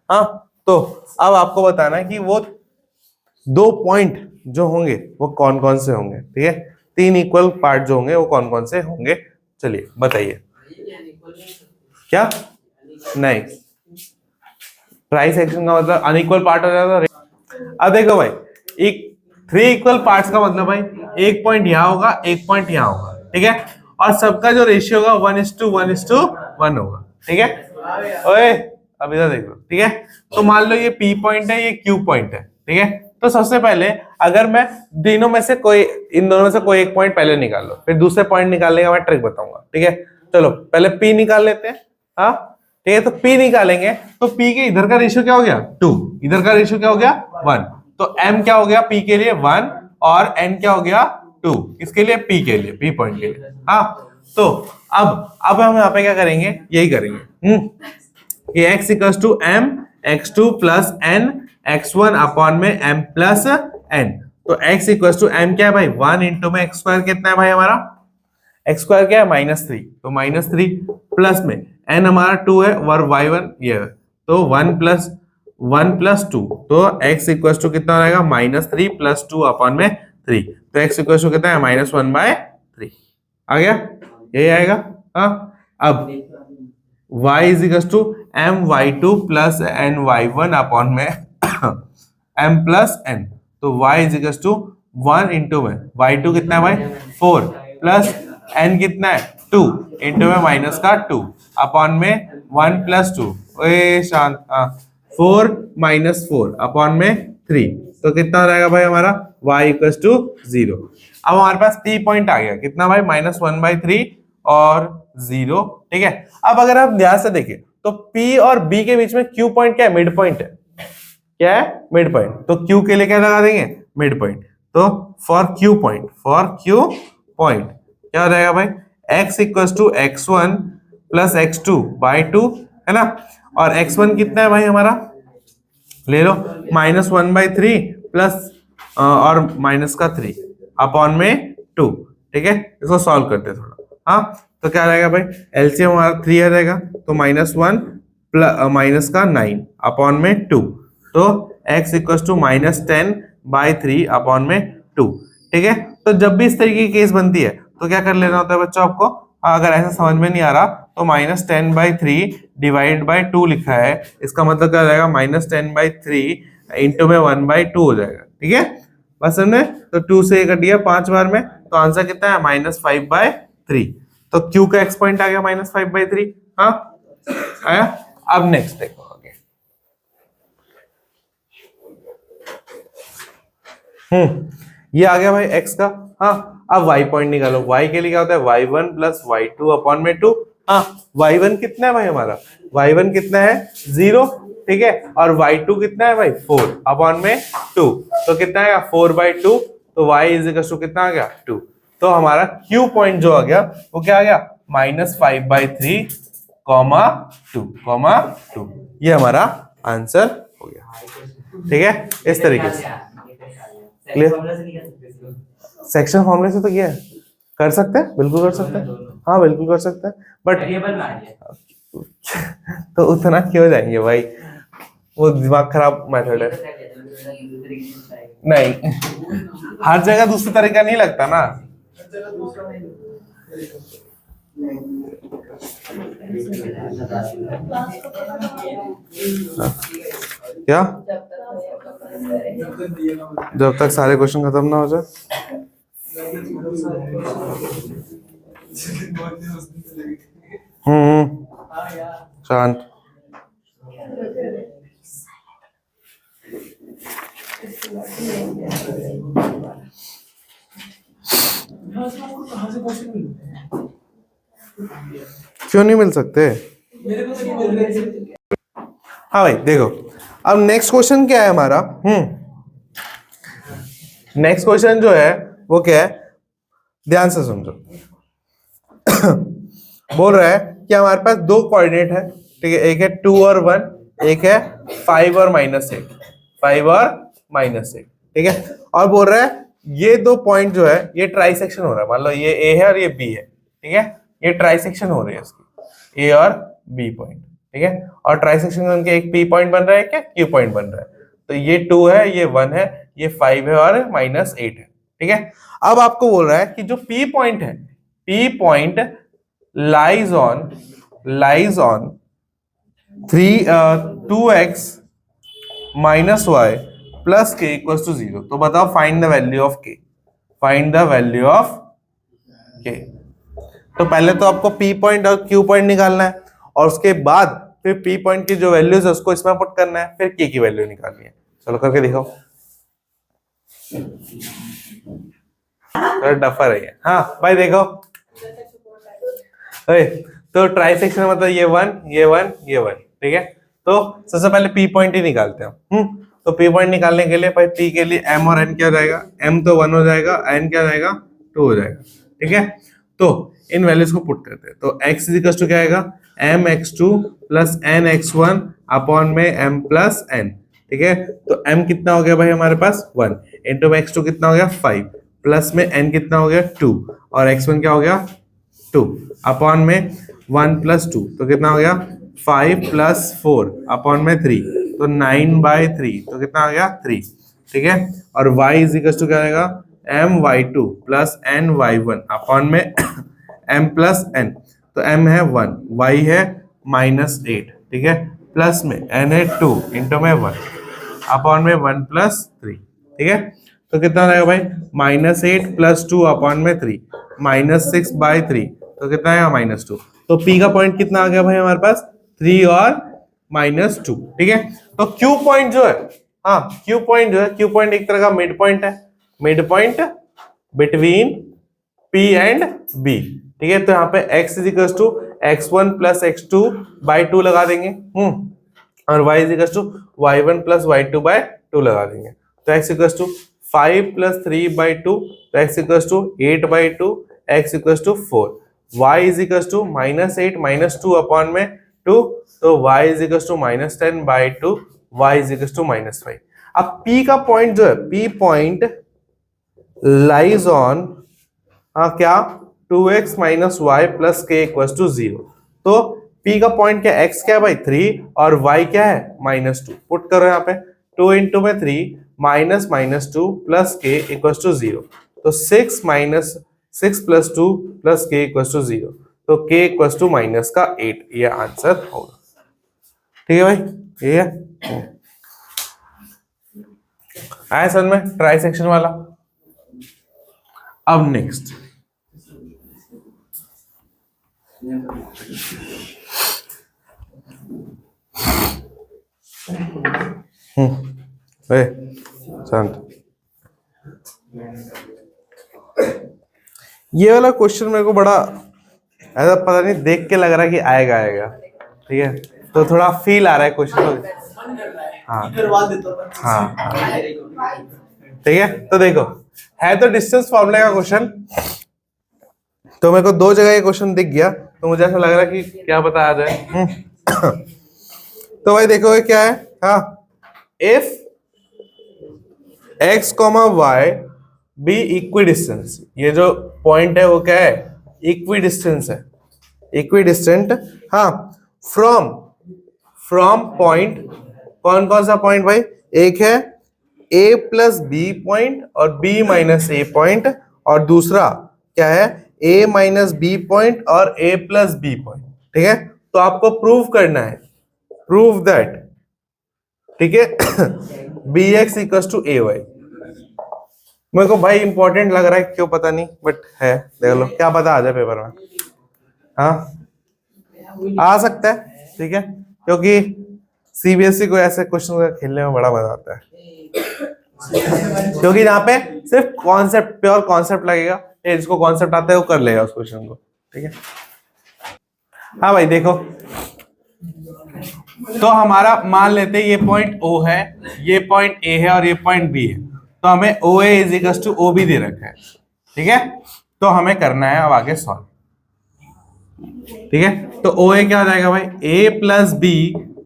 हाँ, तो अब आपको बताना है कि वो 2 पॉइंट जो होंगे वो कौन कौन से होंगे, ठीक है। 3 इक्वल पार्ट जो होंगे वो कौन कौन से होंगे, चलिए बताइए। क्या? नहीं, ट्राई सेक्शन का मतलब अनइक्वल पार्ट हो जाता है। अब देखो भाई, एक 3 इक्वल पार्ट्स का मतलब भाई एक पॉइंट यहाँ होगा, एक पॉइंट यहाँ होगा, ठीक है, और सबका जो रेशियो होगा 1:1 होगा, ठीक है। ओए अब इधर देखो, ठीक है। तो मान लो ये P पॉइंट है, ये Q पॉइंट है, ठीक है। तो सबसे पहले अगर मैं तीनों में से कोई, इन दोनों में से कोई एक पॉइंट पहले निकाल लो, फिर दूसरे पॉइंट निकालने का मैं ट्रिक बताऊंगा, ठीक है। चलो पहले P निकाल लेते हैं। हाँ ठीक है, तो P निकालेंगे तो P के इधर का रेशियो क्या हो गया 2, इधर का रेशियो क्या हो गया 1, तो M क्या हो गया P के लिए 1 और N क्या हो गया 2, इसके लिए P के लिए, P पॉइंट के लिए। हाँ, तो अब हम यहाँ पे क्या करेंगे, यही करेंगे कि x equals to m x2 plus n x1 upon में m प्लस n। तो x इक्वल्स टू m क्या है भाई 1 इंटू में x स्क्वायर कितना है भाई हमारा, x स्क्वायर क्या है -3, तो -3 प्लस में n हमारा 2 है और y1 ये है, तो 1 प्लस 2, तो x इक्वल्स टू कितना रहेगा -3 प्लस 2 अपॉन में 3, तो x इक्वल्स टू कितना है -1/3 आ गया, यही आएगा। हाँ, अब y is equals to my2 plus ny1 upon में m प्लस n, तो y is equals to 1 into में y2 कितना है भाई 4 प्लस n कितना है 2 इंटू में माइनस का 2 अपॉन में 1 प्लस 2, ओए शांत, 4 माइनस 4 अपॉन में 3, तो कितना हो जाएगा भाई हमारा y इक्वल्स टू 0। अब हमारे पास P पॉइंट आ गया कितना भाई -1/3 और 0, ठीक है। अब अगर आप ध्यान से देखें तो P और B के बीच में Q पॉइंट क्या है, मिड पॉइंट है, क्या है मिड पॉइंट, तो Q के लिए क्या लगा देंगे मिड पॉइंट, तो फॉर Q पॉइंट क्या हो जाएगा भाई x equals to x1 plus x2/2 है ना, और x1 कितना है भाई हमारा, ले लो -1/3 प्लस और माइनस का 3 अपॉन में 2, ठीक है। इसको सॉल्व करते हैं थोड़ा। हाँ, तो क्या रहेगा भाई एलसीएम हमारा 3 आ जाएगा, तो -1 प्लस माइनस का 9 अपॉन में 2, तो x इक्वल्स टू -10/3 अपॉन में 2, ठीक है। तो जब भी इस तरीके की केस बनती है तो क्या कर लेना होता है बच्चों आपको, अगर ऐसा समझ में नहीं आ रहा तो -10/3 डिवाइड बाय 2 लिखा है, इसका मतलब क्या हो जाएगा -10/3 इंटू में 1/2 हो जाएगा, ठीक है। बस हमने तो 2 से कट दिया 5 बार में, तो आंसर कितना है -5/3, तो Q का x पॉइंट आ गया -5/3। हाँ आया। अब नेक्स्ट देखो आगे, ये आ गया भाई x का। हाँ, अब y पॉइंट निकालो, y के लिए क्या होता है y1 प्लस y2 अपॉन में 2। हाँ, y1 कितना है भाई हमारा, y1 कितना है 0, ठीक है, और y2 कितना है भाई 4 अपॉन में 2, तो कितना आएगा 4/2, तो y इज इक्वल टू कितना आ गया 2, तो हमारा Q पॉइंट जो आ गया वो क्या आ गया -5/3, 2, ये हमारा आंसर हो गया, ठीक है। इस तरीके से क्लियर, सेक्शन फॉर्मूले से तो किया है, कर सकते हैं, बिल्कुल कर सकते हैं, हाँ बिल्कुल कर सकते हैं, बट तो उतना क्यों जाएंगे भाई, वो दिमाग खराब मेथड है। नहीं, हर जगह दूसरी तरीका नहीं लगता ना। क्या, जब तक सारे क्वेश्चन खत्म ना हो जाए। शांत, क्यों नहीं मिल सकते, हाँ भाई देखो अब नेक्स्ट क्वेश्चन क्या है हमारा? नेक्स्ट क्वेश्चन जो है वो क्या है, ध्यान से समझो। बोल रहा है कि हमारे पास दो कोऑर्डिनेट है, ठीक है, एक है 2 और 1, एक है 5 और -8, 5 और -8, ठीक है। और बोल रहा है ये दो पॉइंट जो है ये ट्राइसेक्शन हो रहा है, मान लो ये ए है और ये बी है, ठीक है, ये ट्राइसेक्शन हो रही है इसकी, ए और बी पॉइंट, ठीक है। और ट्राइसेक्शन में उनके एक पी पॉइंट बन रहा है, क्या क्यू पॉइंट बन रहा है। तो ये 2 है, ये 1 है, ये 5 है और -8 है, ठीक है। अब आपको बोल रहा है कि जो पी पॉइंट है, P point lies on 2x minus y plus k equals to 0। तो बताओ find the value of k, find the value of k। तो पहले तो आपको p पॉइंट और q पॉइंट निकालना है, और उसके बाद फिर p पॉइंट की जो वैल्यूज है उसको इसमें पुट करना है, फिर k की वैल्यू निकालनी है। चलो करके दिखाओ, डफर है ये। हाँ भाई देखो, तो ट्राइसेक्शन मतलब ये 1 ये 1 ये 1, ठीक है। तो सबसे पहले पी पॉइंट ही निकालते हैं। तो पी पॉइंट निकालने के लिए भाई पी के लिए एम और एन क्या हो जाएगा, एम तो 1 हो जाएगा, एन क्या हो जाएगा 2 हो जाएगा, ठीक है। तो इन वैल्यूज को पुट करते हैं। तो x इक्वल टू क्या आएगा, m x2 plus n x1 upon में m प्लस n, ठीक है। तो m कितना हो गया भाई हमारे पास 1 इंटू में x2 कितना हो गया 5 प्लस में n कितना हो गया 2 और x1 क्या हो गया 2 अपॉन में 1 प्लस 2 तो कितना हो गया 5 प्लस 4 अपॉन में 3 तो 9/3 तो कितना आ गया 3, ठीक है। और y इज इक्वल टू क्या आएगा m y2 plus n y1 upon में m प्लस n। तो m है 1, y है -8, ठीक है, प्लस में n है 2 इंटू में 1 अपॉन में 1 प्लस 3, ठीक है। तो कितना आएगा भाई -8 प्लस 2 अपॉन में 3 -6/3 तो कितना आएगा -2। तो p का पॉइंट कितना आ गया भाई हमारे पास 3 और -2, ठीक है। तो q पॉइंट जो है, हाँ q पॉइंट जो है, q पॉइंट एक तरह का मिड पॉइंट है, mid point between p and b, ठीक है। तो यहाँ पे x is equal to x1 plus x2/2 लगा देंगे, और y is equal to y1 plus y2/2 लगा देंगे। तो x इक्वल टू 5 प्लस 3/2 तो x equal to 8/2, x equal to 4, y is equal to -8 -2 upon में 2 तो y is equal to -10/2, y is equal to -5। अब p का पॉइंट जो है, p पॉइंट लाइज ऑन क्या 2x माइनस वाई प्लस के इक्वल टू 0। तो p का पॉइंट क्या x क्या है भाई 3 और y क्या है -2। पुट करो यहाँ पे 2 इंटू में 3 -2 प्लस के इक्वल टू 0। तो 6 प्लस 2 प्लस के इक्वल टू 0 तो k इक्वल टू -8 ये आंसर होगा, ठीक है भाई। ये है आया समझ में ट्राई सेक्शन वाला। अब नेक्स्ट शांत, ये वाला क्वेश्चन मेरे को बड़ा ऐसा पता नहीं देख के लग रहा है कि आएगा आएगा, ठीक है। तो थोड़ा फील आ रहा है क्वेश्चन, हाँ हाँ ठीक है। तो देखो है तो डिस्टेंस फॉर्मूले का क्वेश्चन, तो मेरे को दो जगह ये क्वेश्चन दिख गया तो मुझे ऐसा लग रहा है कि क्या पता आ जाए। तो भाई देखो ये क्या है, हाँ if x, y be equidistance, ये जो पॉइंट है वो क्या है इक्विडिस्टेंस है, इक्विडिस्टेंट, हाँ फ्रॉम पॉइंट, कौन कौन सा पॉइंट भाई, एक है a प्लस बी पॉइंट और b माइनस ए पॉइंट, और दूसरा क्या है a माइनस बी पॉइंट और a प्लस बी पॉइंट, ठीक है। तो आपको प्रूव करना है, प्रूव दैट, ठीक है, bx इक्वल टू ay। मेरे को भाई इंपॉर्टेंट लग रहा है क्यों पता नहीं, बट है, देख लो क्या पता आ जाए पेपर में, हाँ आ सकता है, ठीक है, क्योंकि सीबीएसई को ऐसे क्वेश्चन खेलने में बड़ा मजा आता है, क्योंकि यहाँ पे सिर्फ कॉन्सेप्ट, प्योर कॉन्सेप्ट लगेगा, ये जिसको कॉन्सेप्ट आता है वो कर लेगा उस क्वेश्चन को, ठीक है। हाँ भाई देखो तो हमारा मान लेते हैं ये पॉइंट O है, ये पॉइंट A है और ये पॉइंट B है, तो हमें OA is equal to OB दे रखा है, ठीक है। तो हमें करना है अब आगे सॉल्व, ठीक है। तो OA क्या हो जाएगा भाई, A plus B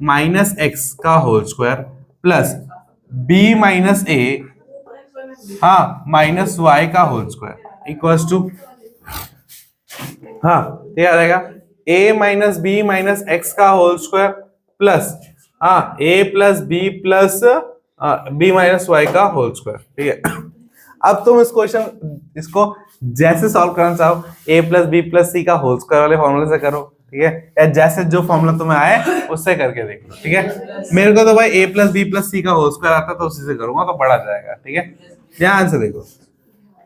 minus X का whole square plus B minus A हाँ माइनस वाई का होल स्क्वायर इक्वल्स टू, हाँ ये आ जाएगा a minus B minus X का होल स्क्वायर प्लस हाँ a plus B plus B minus Y का होल स्क्वायर, ठीक है। अब तुम इस क्वेश्चन इसको जैसे सॉल्व करना चाहो a प्लस बी प्लस सी का होल स्क्वायर वाले फॉर्मूले से करो, ठीक है, या जैसे जो फॉर्मूला तुम्हें आए उससे करके देख लो, ठीक है। मेरे को तो भाई a प्लस बी प्लस सी का होल स्क्वायर आता तो उसी से करूंगा तो बड़ा जाएगा, ठीक है। ध्यान से देखो,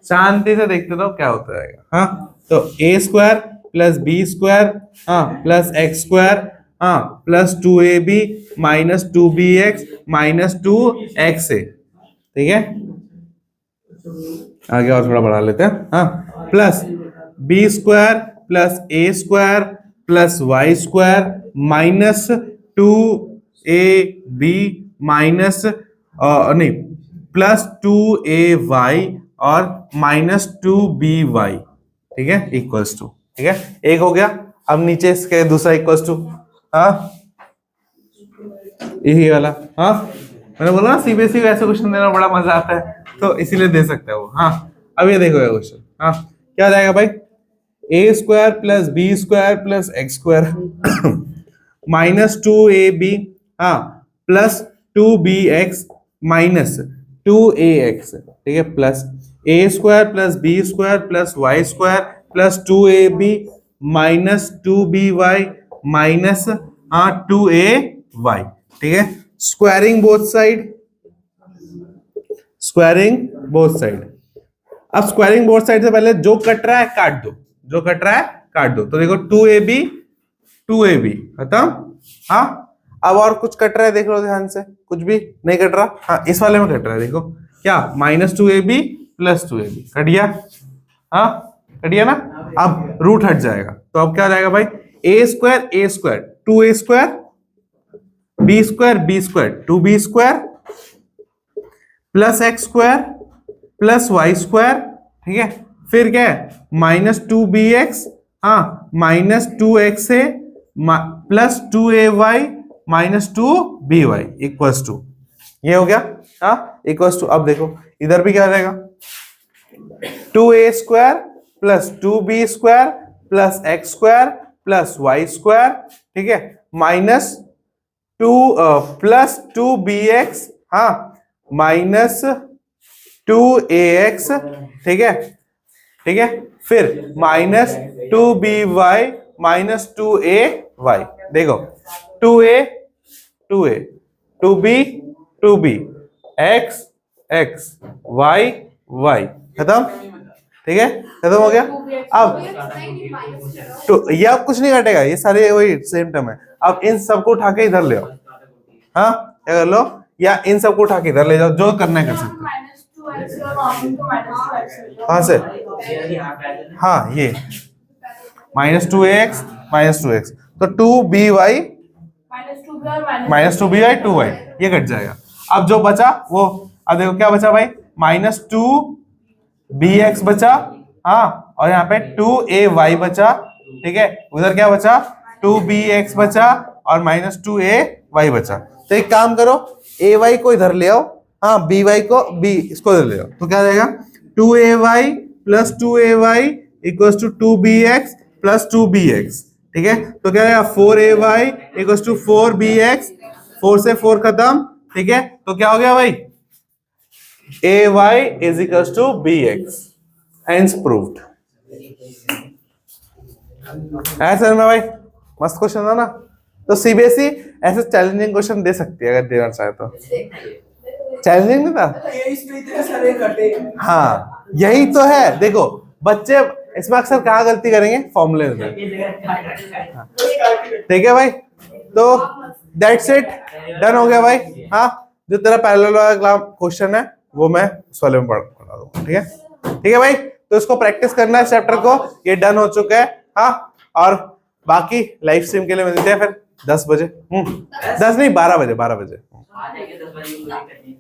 शांति से देखते तो क्या होता है, हाँ तो a square plus B square हाँ प्लस एक्स स्क्वायर हाँ plus 2ab minus 2bx minus 2xa, ठीक है। आगे और थोड़ा बढ़ा लेते हैं, हाँ plus B square plus A square plus Y square minus 2ab minus नहीं प्लस 2ay और माइनस 2by, ठीक है, इक्वल्स टू, ठीक है, एक हो गया। अब नीचे इसके दूसरा इक्वल्स टू हाँ यही वाला, हाँ मैंने बोला ना सीबीएसई को ऐसे क्वेश्चन देना बड़ा मजा आता है तो इसीलिए दे सकते हैं वो, हाँ। अब ये देखो ये क्वेश्चन, हाँ क्या हो जाएगा भाई, a square plus B square plus x square minus 2ab हाँ प्लस 2bx माइनस 2ax, ठीक है, plus a square plus B square plus Y square plus 2ab minus 2by minus 2ay, ठीक है। Squaring both side, squaring both side. अब स्क्वायरिंग बोथ साइड से पहले जो कट रहा है काट दो, जो कट रहा है काट दो, तो देखो 2ab खत्म, हाँ। अब और कुछ कट रहा है देख लो ध्यान से, कुछ भी नहीं कट रहा, हाँ इस वाले में कट रहा है, देखो क्या minus 2ab plus 2ab cut गया, हाँ कट गया ना। अब रूट हट जाएगा तो अब क्या हो जाएगा भाई, a square 2a square b square 2b square plus x square plus Y square, ठीक है, फिर क्या है माइनस 2bx हाँ minus 2xa plus 2ay minus 2by equals to, ये हो गया, हाँ इक्वल्स टू। अब देखो इधर भी क्या हो जाएगा, 2a square plus 2b square plus x square plus Y square, ठीक है, माइनस 2 प्लस 2bx हाँ माइनस 2ax, ठीक है, ठीक है, फिर माइनस 2by माइनस 2ay, देखो 2a 2b x y खत्म, ठीक है, खत्म हो गया। अब तो ये अब कुछ नहीं घटेगा, ये सारे वही सेम टर्म है। अब इन सबको उठा के इधर ले आओ, हाँ क्या कर लो, या इन सबको उठा के इधर ले जाओ, जो करना है कर सकते हो। हाँ से हाँ ये माइनस 2ax माइनस 2x तो 2by माइनस 2by 2y ये कट जाएगा। अब जो बचा वो, अब देखो क्या बचा भाई, माइनस 2bx बचा हाँ और यहाँ पे 2ay बचा, ठीक है, उधर क्या बचा 2bx बचा और माइनस 2ay बचा। तो एक काम करो ay को इधर ले आओ हाँ by को इसको इधर ले आओ, तो क्या जाएगा 2ay plus 2ay equals to 2bx plus 2bx, ठीक है, तो क्या आएगा 4ay इक्वल्स टू 4bx, 4 से 4 खत्म, ठीक है, तो क्या हो गया भाई ay is equals to bx, hence proved. ऐसा में भाई मस्त क्वेश्चन था ना। तो सीबीएसई ऐसे चैलेंजिंग क्वेश्चन दे सकती है अगर देना चाहे तो। चैलेंजिंग नहीं था, हाँ यही तो है। देखो बच्चे इसमें अक्सर कहाँ गलती करेंगे, फॉर्मूले में, ठीक है भाई। तो दैट्स इट, डन हो गया भाई। हाँ जो तेरा पैरेलल क्वेश्चन है वो मैं उस वाले में पढ़ा दूंगा, ठीक है, ठीक है भाई। तो इसको प्रैक्टिस करना है चैप्टर को, ये डन हो चुका है। हाँ और बाकी लाइव स्ट्रीम के लिए मिलते हैं फिर। 10 बजे 10 नहीं 12 बजे 12 बजे आ जाएंगे 10 बजे, कोई दिक्कत नहीं।